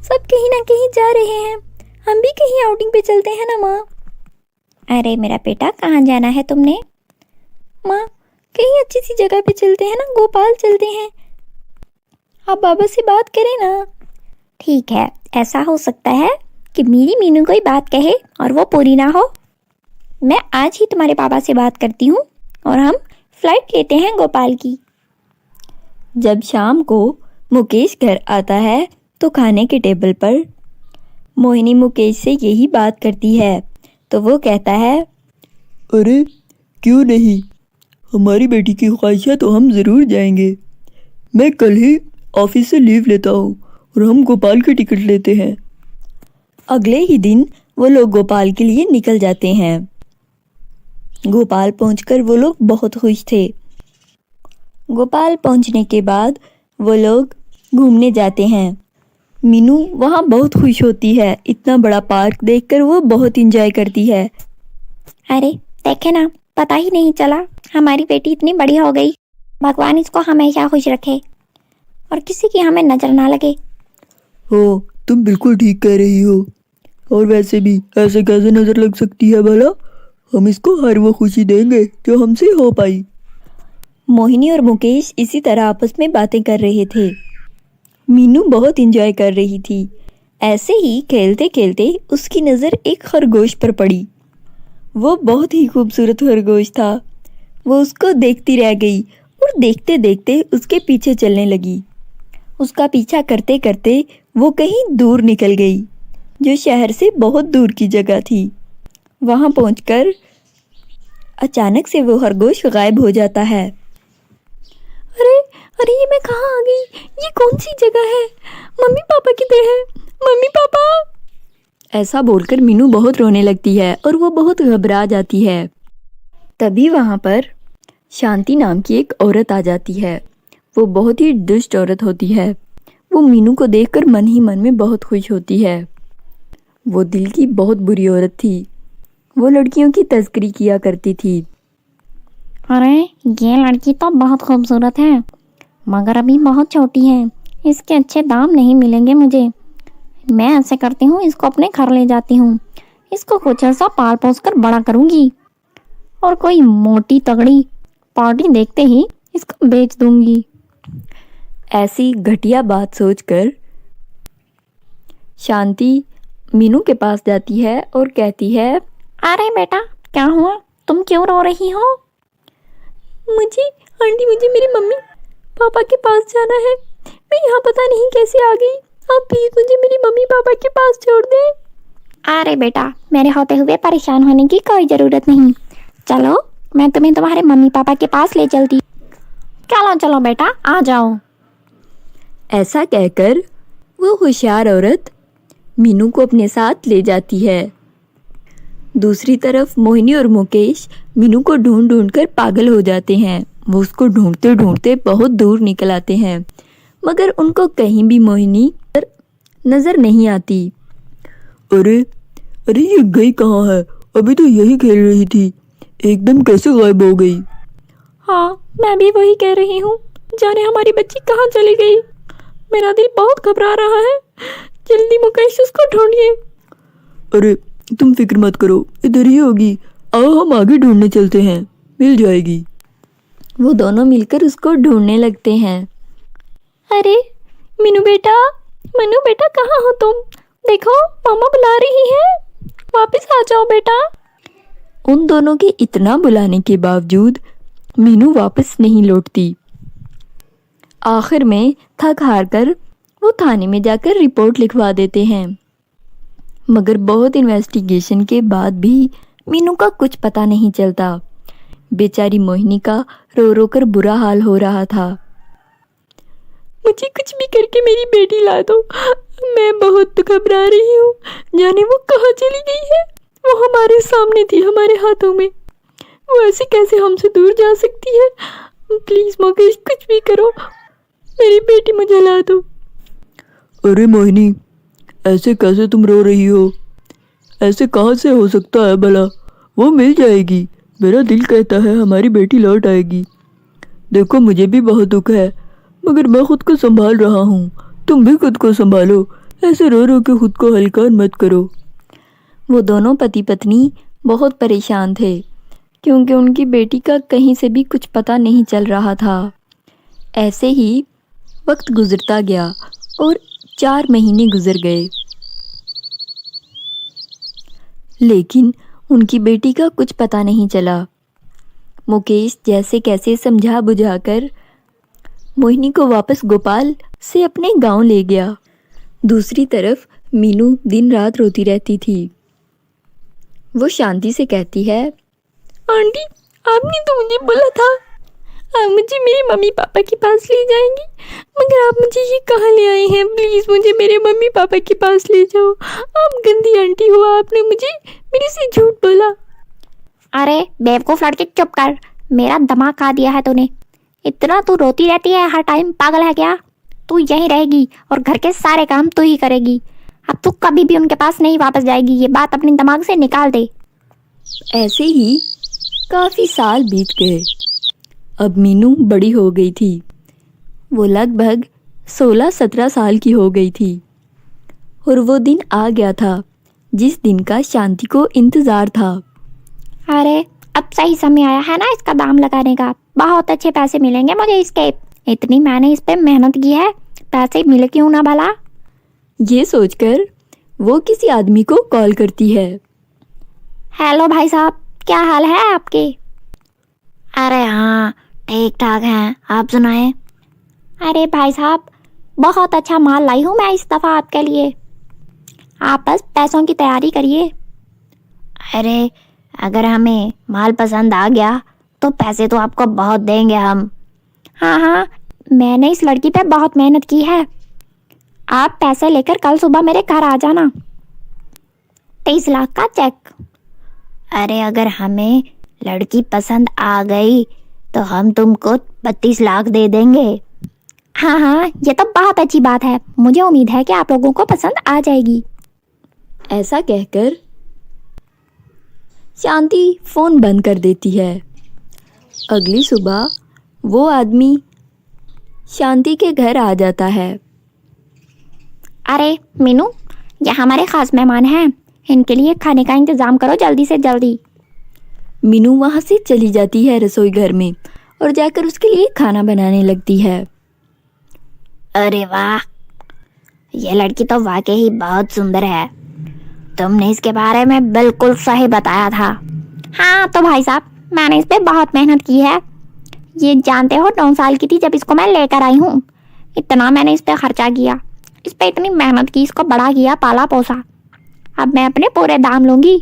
सब कहीं ना कहीं जा रहे हैं। हम भी कहीं आउटिंग पे चलते हैं ना माँ? अरे मेरा बेटा, कहाँ जाना है तुमने? माँ, कहीं अच्छी सी जगह पे चलते हैं ना, गोपाल चलते हैं। आप बाबा से बात करें ना। ठीक है, ऐसा हो सकता है कि मेरी मीनू कोई बात कहे और वो पूरी ना हो। मैं आज ही तुम्हारे पापा से बात करती हूँ और हम फ्लाइट लेते हैं गोपाल की। जब शाम को मुकेश घर आता है तो खाने के टेबल पर मोहिनी मुकेश से यही बात करती है तो वो कहता है, अरे क्यों नहीं, हमारी बेटी की ख्वाहिश है तो हम ज़रूर जाएंगे। मैं कल ही ऑफिस से लीव लेता हूँ और हम गोपाल की टिकट लेते हैं। अगले ही दिन वो लोग गोपाल के लिए निकल जाते हैं। गोपाल पहुंचकर वो लोग बहुत खुश थे। गोपाल पहुंचने के बाद वो लोग घूमने जाते हैं। मीनू वहाँ बहुत खुश होती है। इतना बड़ा पार्क देखकर वो बहुत एंजॉय करती है। अरे देखे ना, पता ही नहीं चला हमारी बेटी इतनी बड़ी हो गई। भगवान इसको हमेशा खुश रखे और किसी की हमें नजर ना लगे। हो, तुम बिल्कुल ठीक कह रही हो। और वैसे भी ऐसे कैसे नज़र लग सकती है भला? हम इसको हर वो खुशी देंगे जो हमसे हो पाई। मोहिनी और मुकेश इसी तरह आपस में बातें कर रहे थे। मीनू बहुत एंजॉय कर रही थी। ऐसे ही खेलते खेलते उसकी नज़र एक खरगोश पर पड़ी। वो बहुत ही खूबसूरत खरगोश था। वो उसको देखती रह गई और देखते देखते उसके पीछे चलने लगी। उसका पीछा करते करते वो कहीं दूर निकल गई, जो शहर से बहुत दूर की जगह थी। वहाँ पहुंचकर अचानक से वो खरगोश गायब हो जाता है। अरे अरे ये मैं कहाँ आ गई? ये कौन सी जगह है? मम्मी पापा किधर है? Mummy papa. ऐसा बोलकर मीनू बहुत रोने लगती है और वो बहुत घबरा जाती है। तभी वहाँ पर शांति नाम की एक औरत आ जाती है। वो बहुत ही दुष्ट औरत होती है। वो मीनू को देखकर मन ही मन में बहुत खुश होती है। वो दिल की बहुत बुरी औरत थी। वो लड़कियों की तस्करी किया करती थी। अरे ये लड़की तो बहुत खूबसूरत है, मगर अभी बहुत छोटी है, इसके अच्छे दाम नहीं मिलेंगे मुझे। मैं ऐसे करती हूँ, इसको अपने घर ले जाती हूँ, इसको कुछ ऐसा पाल पोस कर बड़ा करूँगी और कोई मोटी तगड़ी पार्टी देखते ही इसको बेच दूँगी। ऐसी घटिया बात सोचकर शांति मीनू के पास जाती है और कहती है, अरे बेटा क्या हुआ, तुम क्यों रो रही हो? मुझे मेरे मम्मी पापा के पास जाना है। मैं यहाँ पता नहीं कैसे आ गई। आप प्लीज मुझे मेरी मम्मी पापा के पास छोड़ दें। अरे बेटा, मेरे होते हुए परेशान होने की कोई ज़रूरत नहीं। चलो मैं तुम्हें तुम्हारे मम्मी पापा के पास ले चलती। चलो चलो बेटा, आ जाओ। ऐसा कहकर वो होशियार औरत मीनू को अपने साथ ले जाती है। दूसरी तरफ मोहिनी और मुकेश मीनू को ढूंढ ढूंढ कर पागल हो जाते हैं। वो उसको ढूंढते ढूंढते बहुत दूर निकल आते हैं, मगर उनको कहीं भी मोहिनी नजर नहीं आती। अरे अरे ये गई कहाँ है? अभी तो यही खेल रही थी, एकदम कैसे गायब हो गई? हाँ मैं भी वही कह रही हूँ, जाने हमारी बच्ची कहाँ चली गई। मेरा दिल बहुत घबरा रहा है, जल्दी मुकेश उसको ढूंढिए। अरे तुम फिक्र मत करो, इधर ही होगी। आओ हम आगे ढूंढने चलते हैं, मिल जाएगी। वो दोनों मिलकर उसको ढूंढने लगते हैं। अरे मीनू बेटा, मनु बेटा कहाँ हो तुम? देखो मामा बुला रही है, वापस आ जाओ बेटा। उन दोनों के इतना बुलाने के बावजूद मीनू वापस नहीं लौटती। आखिर में थक हार कर वो थाने में जाकर रिपोर्ट लिखवा देते हैं, मगर बहुत इन्वेस्टिगेशन के बाद भी मीनू का कुछ पता नहीं चलता। बेचारी मोहिनी का रो रो कर बुरा हाल हो रहा था। मुझे कुछ भी करके मेरी बेटी ला दो, मैं बहुत घबरा रही हूँ। जाने वो कहाँ चली गई है? वो हमारे सामने थी, हमारे हाथों में। वो ऐसे कैसे हमसे दूर जा सकती है? प्लीज मुकेश कुछ भी करो, मेरी बेटी मुझे ला दो। अरे मोहिनी, ऐसे कैसे तुम रो रही हो? ऐसे कहाँ से हो सकता है भला? वो मिल जाएगी, मेरा दिल कहता है हमारी बेटी लौट आएगी। देखो मुझे भी बहुत दुख है, मगर मैं खुद को संभाल रहा हूँ, तुम भी खुद को संभालो। ऐसे रो रो के खुद को हल्का मत करो। वो दोनों पति पत्नी बहुत परेशान थे, क्योंकि उनकी बेटी का कहीं से भी कुछ पता नहीं चल रहा था। ऐसे ही वक्त गुजरता गया और 4 महीने गुजर गए, लेकिन उनकी बेटी का कुछ पता नहीं चला। मुकेश जैसे कैसे समझा बुझाकर मोहिनी को वापस गोपाल से अपने गांव ले गया। दूसरी तरफ मीनू दिन रात रोती रहती थी। वो शांति से कहती है, आंटी, आपने तो मुझे बोला था आप मुझे मेरे मम्मी पापा के पास ले जाएंगी, मगर आप मुझे ये कहाँ ले आए हैं? प्लीज़ मुझे मेरे मम्मी पापा के पास ले जाओ। आप गंदी आंटी हो, आपने मुझे मेरे से झूठ बोला। अरे बेवकूफ़ लड़के चुप कर, मेरा दिमाग खा दिया है तूने। इतना तू रोती रहती है हर टाइम, पागल है क्या? तू यहीं रहेगी और घर के सारे काम तू ही करेगी। अब तू कभी भी उनके पास नहीं वापस जाएगी, ये बात अपने दिमाग से निकाल दे। ऐसे ही काफ़ी साल बीत गए। अब मीनू बड़ी हो गई थी। वो लगभग 16-17 साल की हो गई थी और वो दिन आ गया था जिस दिन का शांति को इंतज़ार था। अरे अब सही समय आया है ना इसका दाम लगाने का, बहुत अच्छे पैसे मिलेंगे मुझे इसके। इतनी मैंने इस पे मेहनत की है, पैसे मिले क्यों ना भला। ये सोचकर वो किसी आदमी को कॉल करती है। हेलो भाई साहब, क्या हाल है आपके? अरे हाँ ठीक ठाक हैं, आप सुनाएं। अरे भाई साहब, बहुत अच्छा माल लाई हूँ मैं इस दफ़ा आपके लिए, आप बस पैसों की तैयारी करिए। अरे अगर हमें माल पसंद आ गया तो पैसे तो आपको बहुत देंगे हम। हाँ हाँ मैंने इस लड़की पे बहुत मेहनत की है। आप पैसे लेकर कल सुबह मेरे घर आ जाना। 23 लाख का चेक। अरे अगर हमें लड़की पसंद आ गई तो हम तुमको 32 लाख दे देंगे। हाँ हाँ, ये तो बहुत अच्छी बात है। मुझे उम्मीद है कि आप लोगों को पसंद आ जाएगी। ऐसा कहकर शांति फोन बंद कर देती है। अगली सुबह वो आदमी शांति के घर आ जाता है। अरे मीनू, ये हमारे खास मेहमान हैं, इनके लिए खाने का इंतजाम करो जल्दी से जल्दी। मीनू वहाँ से चली जाती है रसोई घर में और जाकर उसके लिए खाना बनाने लगती है। अरे वाह, ये लड़की तो वाकई ही बहुत सुंदर है। तुमने इसके बारे में बिल्कुल सही बताया था। हाँ तो भाई साहब, मैंने इस पे बहुत मेहनत की है। ये जानते हो 9 साल की थी जब इसको मैं लेकर आई हूँ। इतना मैंने इस पे खर्चा किया, इस पे इतनी मेहनत की, इसको बड़ा किया, पाला पोसा। अब मैं अपने पूरे दाम लूंगी।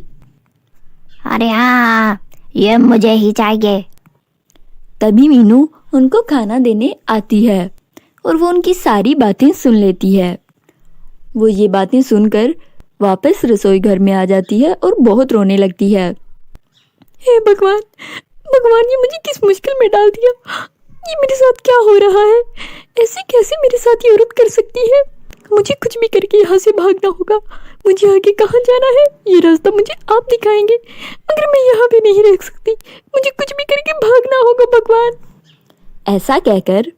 अरे हाँ, ये मुझे ही चाहिए। तभी मीनू उनको खाना देने आती है और वो उनकी सारी बातें सुन लेती है। वो ये बातें सुनकर वापस रसोई घर में आ जाती है और बहुत रोने लगती है। हे भगवान, भगवान, ये मुझे किस मुश्किल में डाल दिया। ये मेरे साथ क्या हो रहा है? ऐसे कैसे मेरे साथ ये औरत कर सकती है? मुझे कुछ भी करके यहाँ से भागना होगा। मुझे आगे कहाँ जाना है ये रास्ता मुझे आप दिखाएंगे। अगर मैं यहाँ पे नहीं रह सकती, मुझे कुछ भी करके भागना होगा भगवान। ऐसा कहकर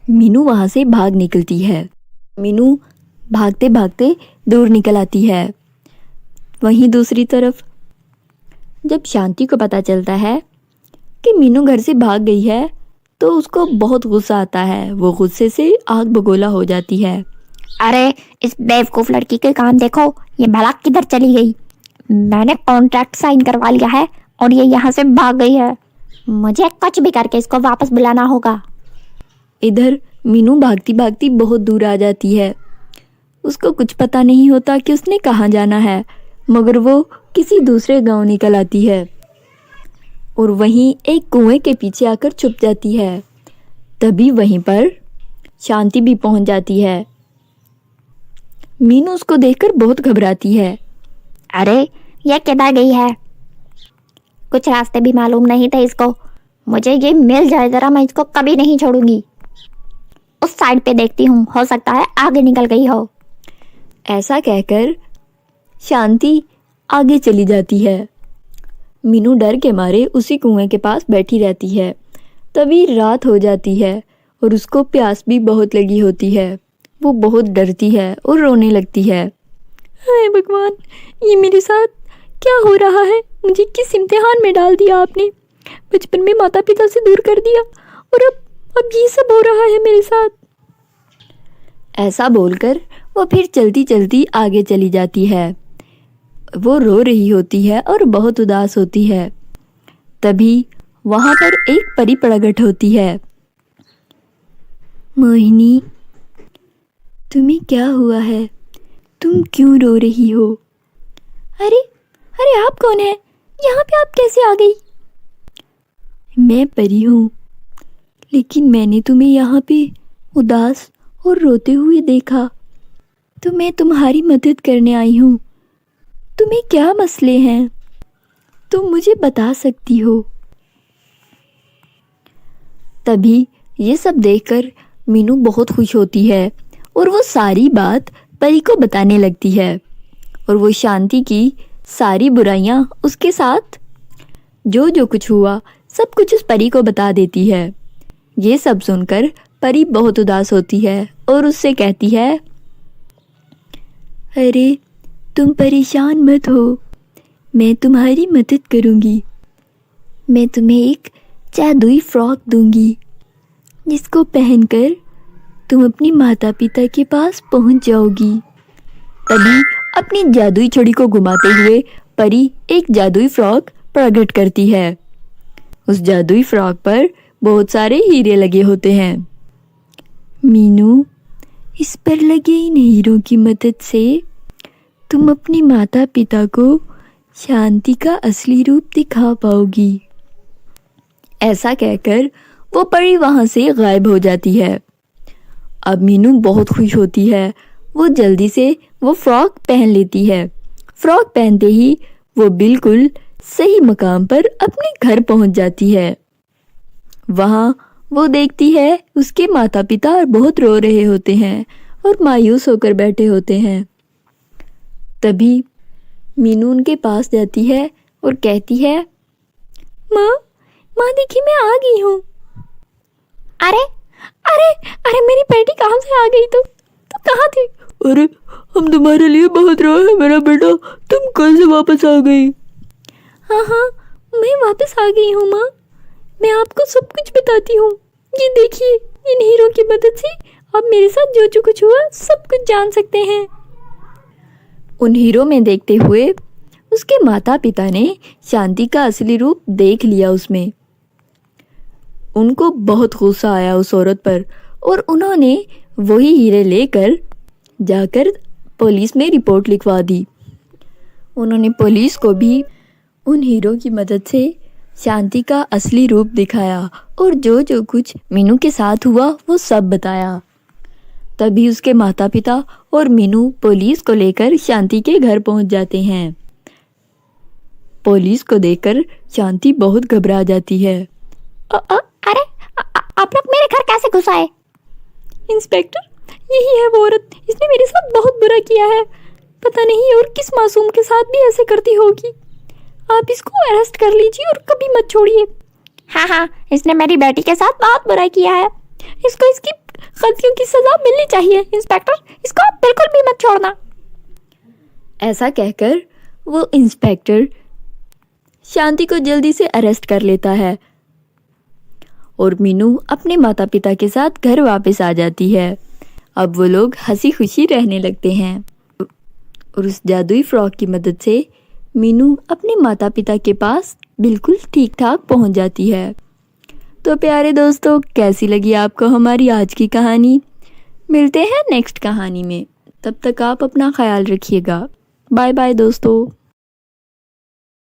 मीनू वहाँ से भाग निकलती है। मीनू भागते भागते दूर निकल आती है। वहीं दूसरी तरफ जब शांति को पता चलता है कि मीनू घर से भाग गई है तो उसको बहुत गुस्सा आता है। वो गुस्से से आग बगोला हो जाती है। अरे इस बेवकूफ़ लड़की के काम देखो, ये भला किधर चली गई। मैंने कॉन्ट्रैक्ट साइन करवा लिया है और ये यहाँ से भाग गई है। मुझे कुछ भी करके इसको वापस बुलाना होगा। इधर मीनू भागती भागती बहुत दूर आ जाती है। उसको कुछ पता नहीं होता कि उसने कहाँ जाना है, मगर वो किसी दूसरे गांव निकल आती है और वहीं एक कुएं के पीछे आकर छुप जाती है। तभी वहीं पर शांति भी पहुंच जाती है। मीनू उसको देखकर बहुत घबराती है। अरे ये किधर गई है? कुछ रास्ते भी मालूम नहीं थे इसको। मुझे ये मिल जाए जरा, मैं इसको कभी नहीं छोड़ूंगी। उस साइड पे देखती हूँ, हो सकता है आगे निकल गई हो। ऐसा कहकर शांति आगे चली जाती है। मीनू डर के मारे उसी कुएं के पास बैठी रहती है। तभी रात हो जाती है और उसको प्यास भी बहुत लगी होती है। वो बहुत डरती है और रोने लगती है। हाय भगवान, ये मेरे साथ क्या हो रहा है? मुझे किस इम्तिहान में डाल दिया आपने? बचपन में माता पिता से दूर कर दिया और अब ये सब हो रहा है मेरे साथ। ऐसा बोलकर वो फिर चलती चलती आगे चली जाती है। वो रो रही होती है और बहुत उदास होती है। तभी वहाँ पर एक परी प्रकट होती है। मोहिनी, तुम्हें क्या हुआ है? तुम क्यों रो रही हो? अरे अरे, आप कौन है? यहाँ पे आप कैसे आ गई? मैं परी हूँ, लेकिन मैंने तुम्हें यहाँ पे उदास और रोते हुए देखा तो मैं तुम्हारी मदद करने आई हूँ। तुम्हें क्या मसले हैं? तुम मुझे बता सकती हो। तभी ये सब देखकर मीनू बहुत खुश होती है और वो सारी बात परी को बताने लगती है और वो शांति की सारी बुराइयां उसके साथ जो जो कुछ हुआ सब कुछ उस परी को बता देती है। ये सब सुनकर परी बहुत उदास होती है और उससे कहती है, अरे तुम परेशान मत हो, मैं तुम्हारी मदद करूँगी। मैं तुम्हें एक जादुई फ्रॉक दूंगी जिसको पहनकर तुम अपनी माता पिता के पास पहुंच जाओगी। तभी अपनी जादुई छड़ी को घुमाते हुए परी एक जादुई फ्रॉक प्रकट करती है। उस जादुई फ्रॉक पर बहुत सारे हीरे लगे होते हैं। मीनू, इस पर लगे इन हीरों की मदद से तुम अपने माता पिता को शांति का असली रूप दिखा पाओगी। ऐसा कहकर वो परी वहाँ से गायब हो जाती है। अब मीनू बहुत खुश होती है। वो जल्दी से वो फ्रॉक पहन लेती है। फ्रॉक पहनते ही वो बिल्कुल सही मकाम पर अपने घर पहुंच जाती है। वहाँ वो देखती है उसके माता पिता बहुत रो रहे होते हैं और मायूस होकर बैठे होते हैं। तभी मीनू उनके पास जाती है और कहती है, माँ माँ देखिए मैं आ गई हूँ। अरे अरे अरे मेरी बेटी कहाँ से आ गई? तू कहाँ थी? अरे हम तुम्हारे लिए बहुत रोए हैं मेरा बेटा, तुम कैसे वापस आ गई? हाँ मैं वापस आ गई हूँ माँ। मैं आपको सब कुछ बताती हूँ। ये देखिए, इन हीरो की मदद से आप मेरे साथ जो कुछ हुआ सब कुछ जान सकते हैं। उन हीरो में देखते हुए उसके माता पिता ने शांति का असली रूप देख लिया उसमें। उनको बहुत गुस्सा आया उस औरत पर और उन्होंने वही हीरे लेकर जाकर पुलिस में रिपोर्ट लिखवा दी। उन्होंने पुलिस को भी उन हीरो की मदद से शांति का असली रूप दिखाया और जो कुछ मीनू के साथ हुआ वो सब बताया। तभी उसके माता पिता और मीनू पुलिस को लेकर शांति के घर पहुंच जाते हैं। पुलिस को देखकर शांति बहुत घबरा जाती है। अरे आप लोग मेरे घर कैसे घुस आए? इंस्पेक्टर, यही है वो औरत, इसने मेरे साथ बहुत बुरा किया है। पता नहीं और किस मासूम के साथ भी ऐसे करती होगी। आप इसको अरेस्ट कर लीजिए और कभी मत छोड़िए। हाँ इसने मेरी बेटी के साथ बहुत बुरा किया है। इसको इसकी गलतियों की सजा मिलनी चाहिए। इंस्पेक्टर, इसको बिल्कुल भी मत छोड़ना। ऐसा कहकर वो इंस्पेक्टर शांति को जल्दी से अरेस्ट कर लेता है और मीनू अपने माता पिता के साथ घर वापस आ जाती है। अब वो लोग हंसी खुशी रहने लगते हैं और उस जादुई फ्रॉक की मदद से मीनू अपने माता पिता के पास बिल्कुल ठीक ठाक पहुंच जाती है। तो प्यारे दोस्तों, कैसी लगी आपको हमारी आज की कहानी? मिलते हैं नेक्स्ट कहानी में। तब तक आप अपना ख्याल रखिएगा। बाय बाय दोस्तों।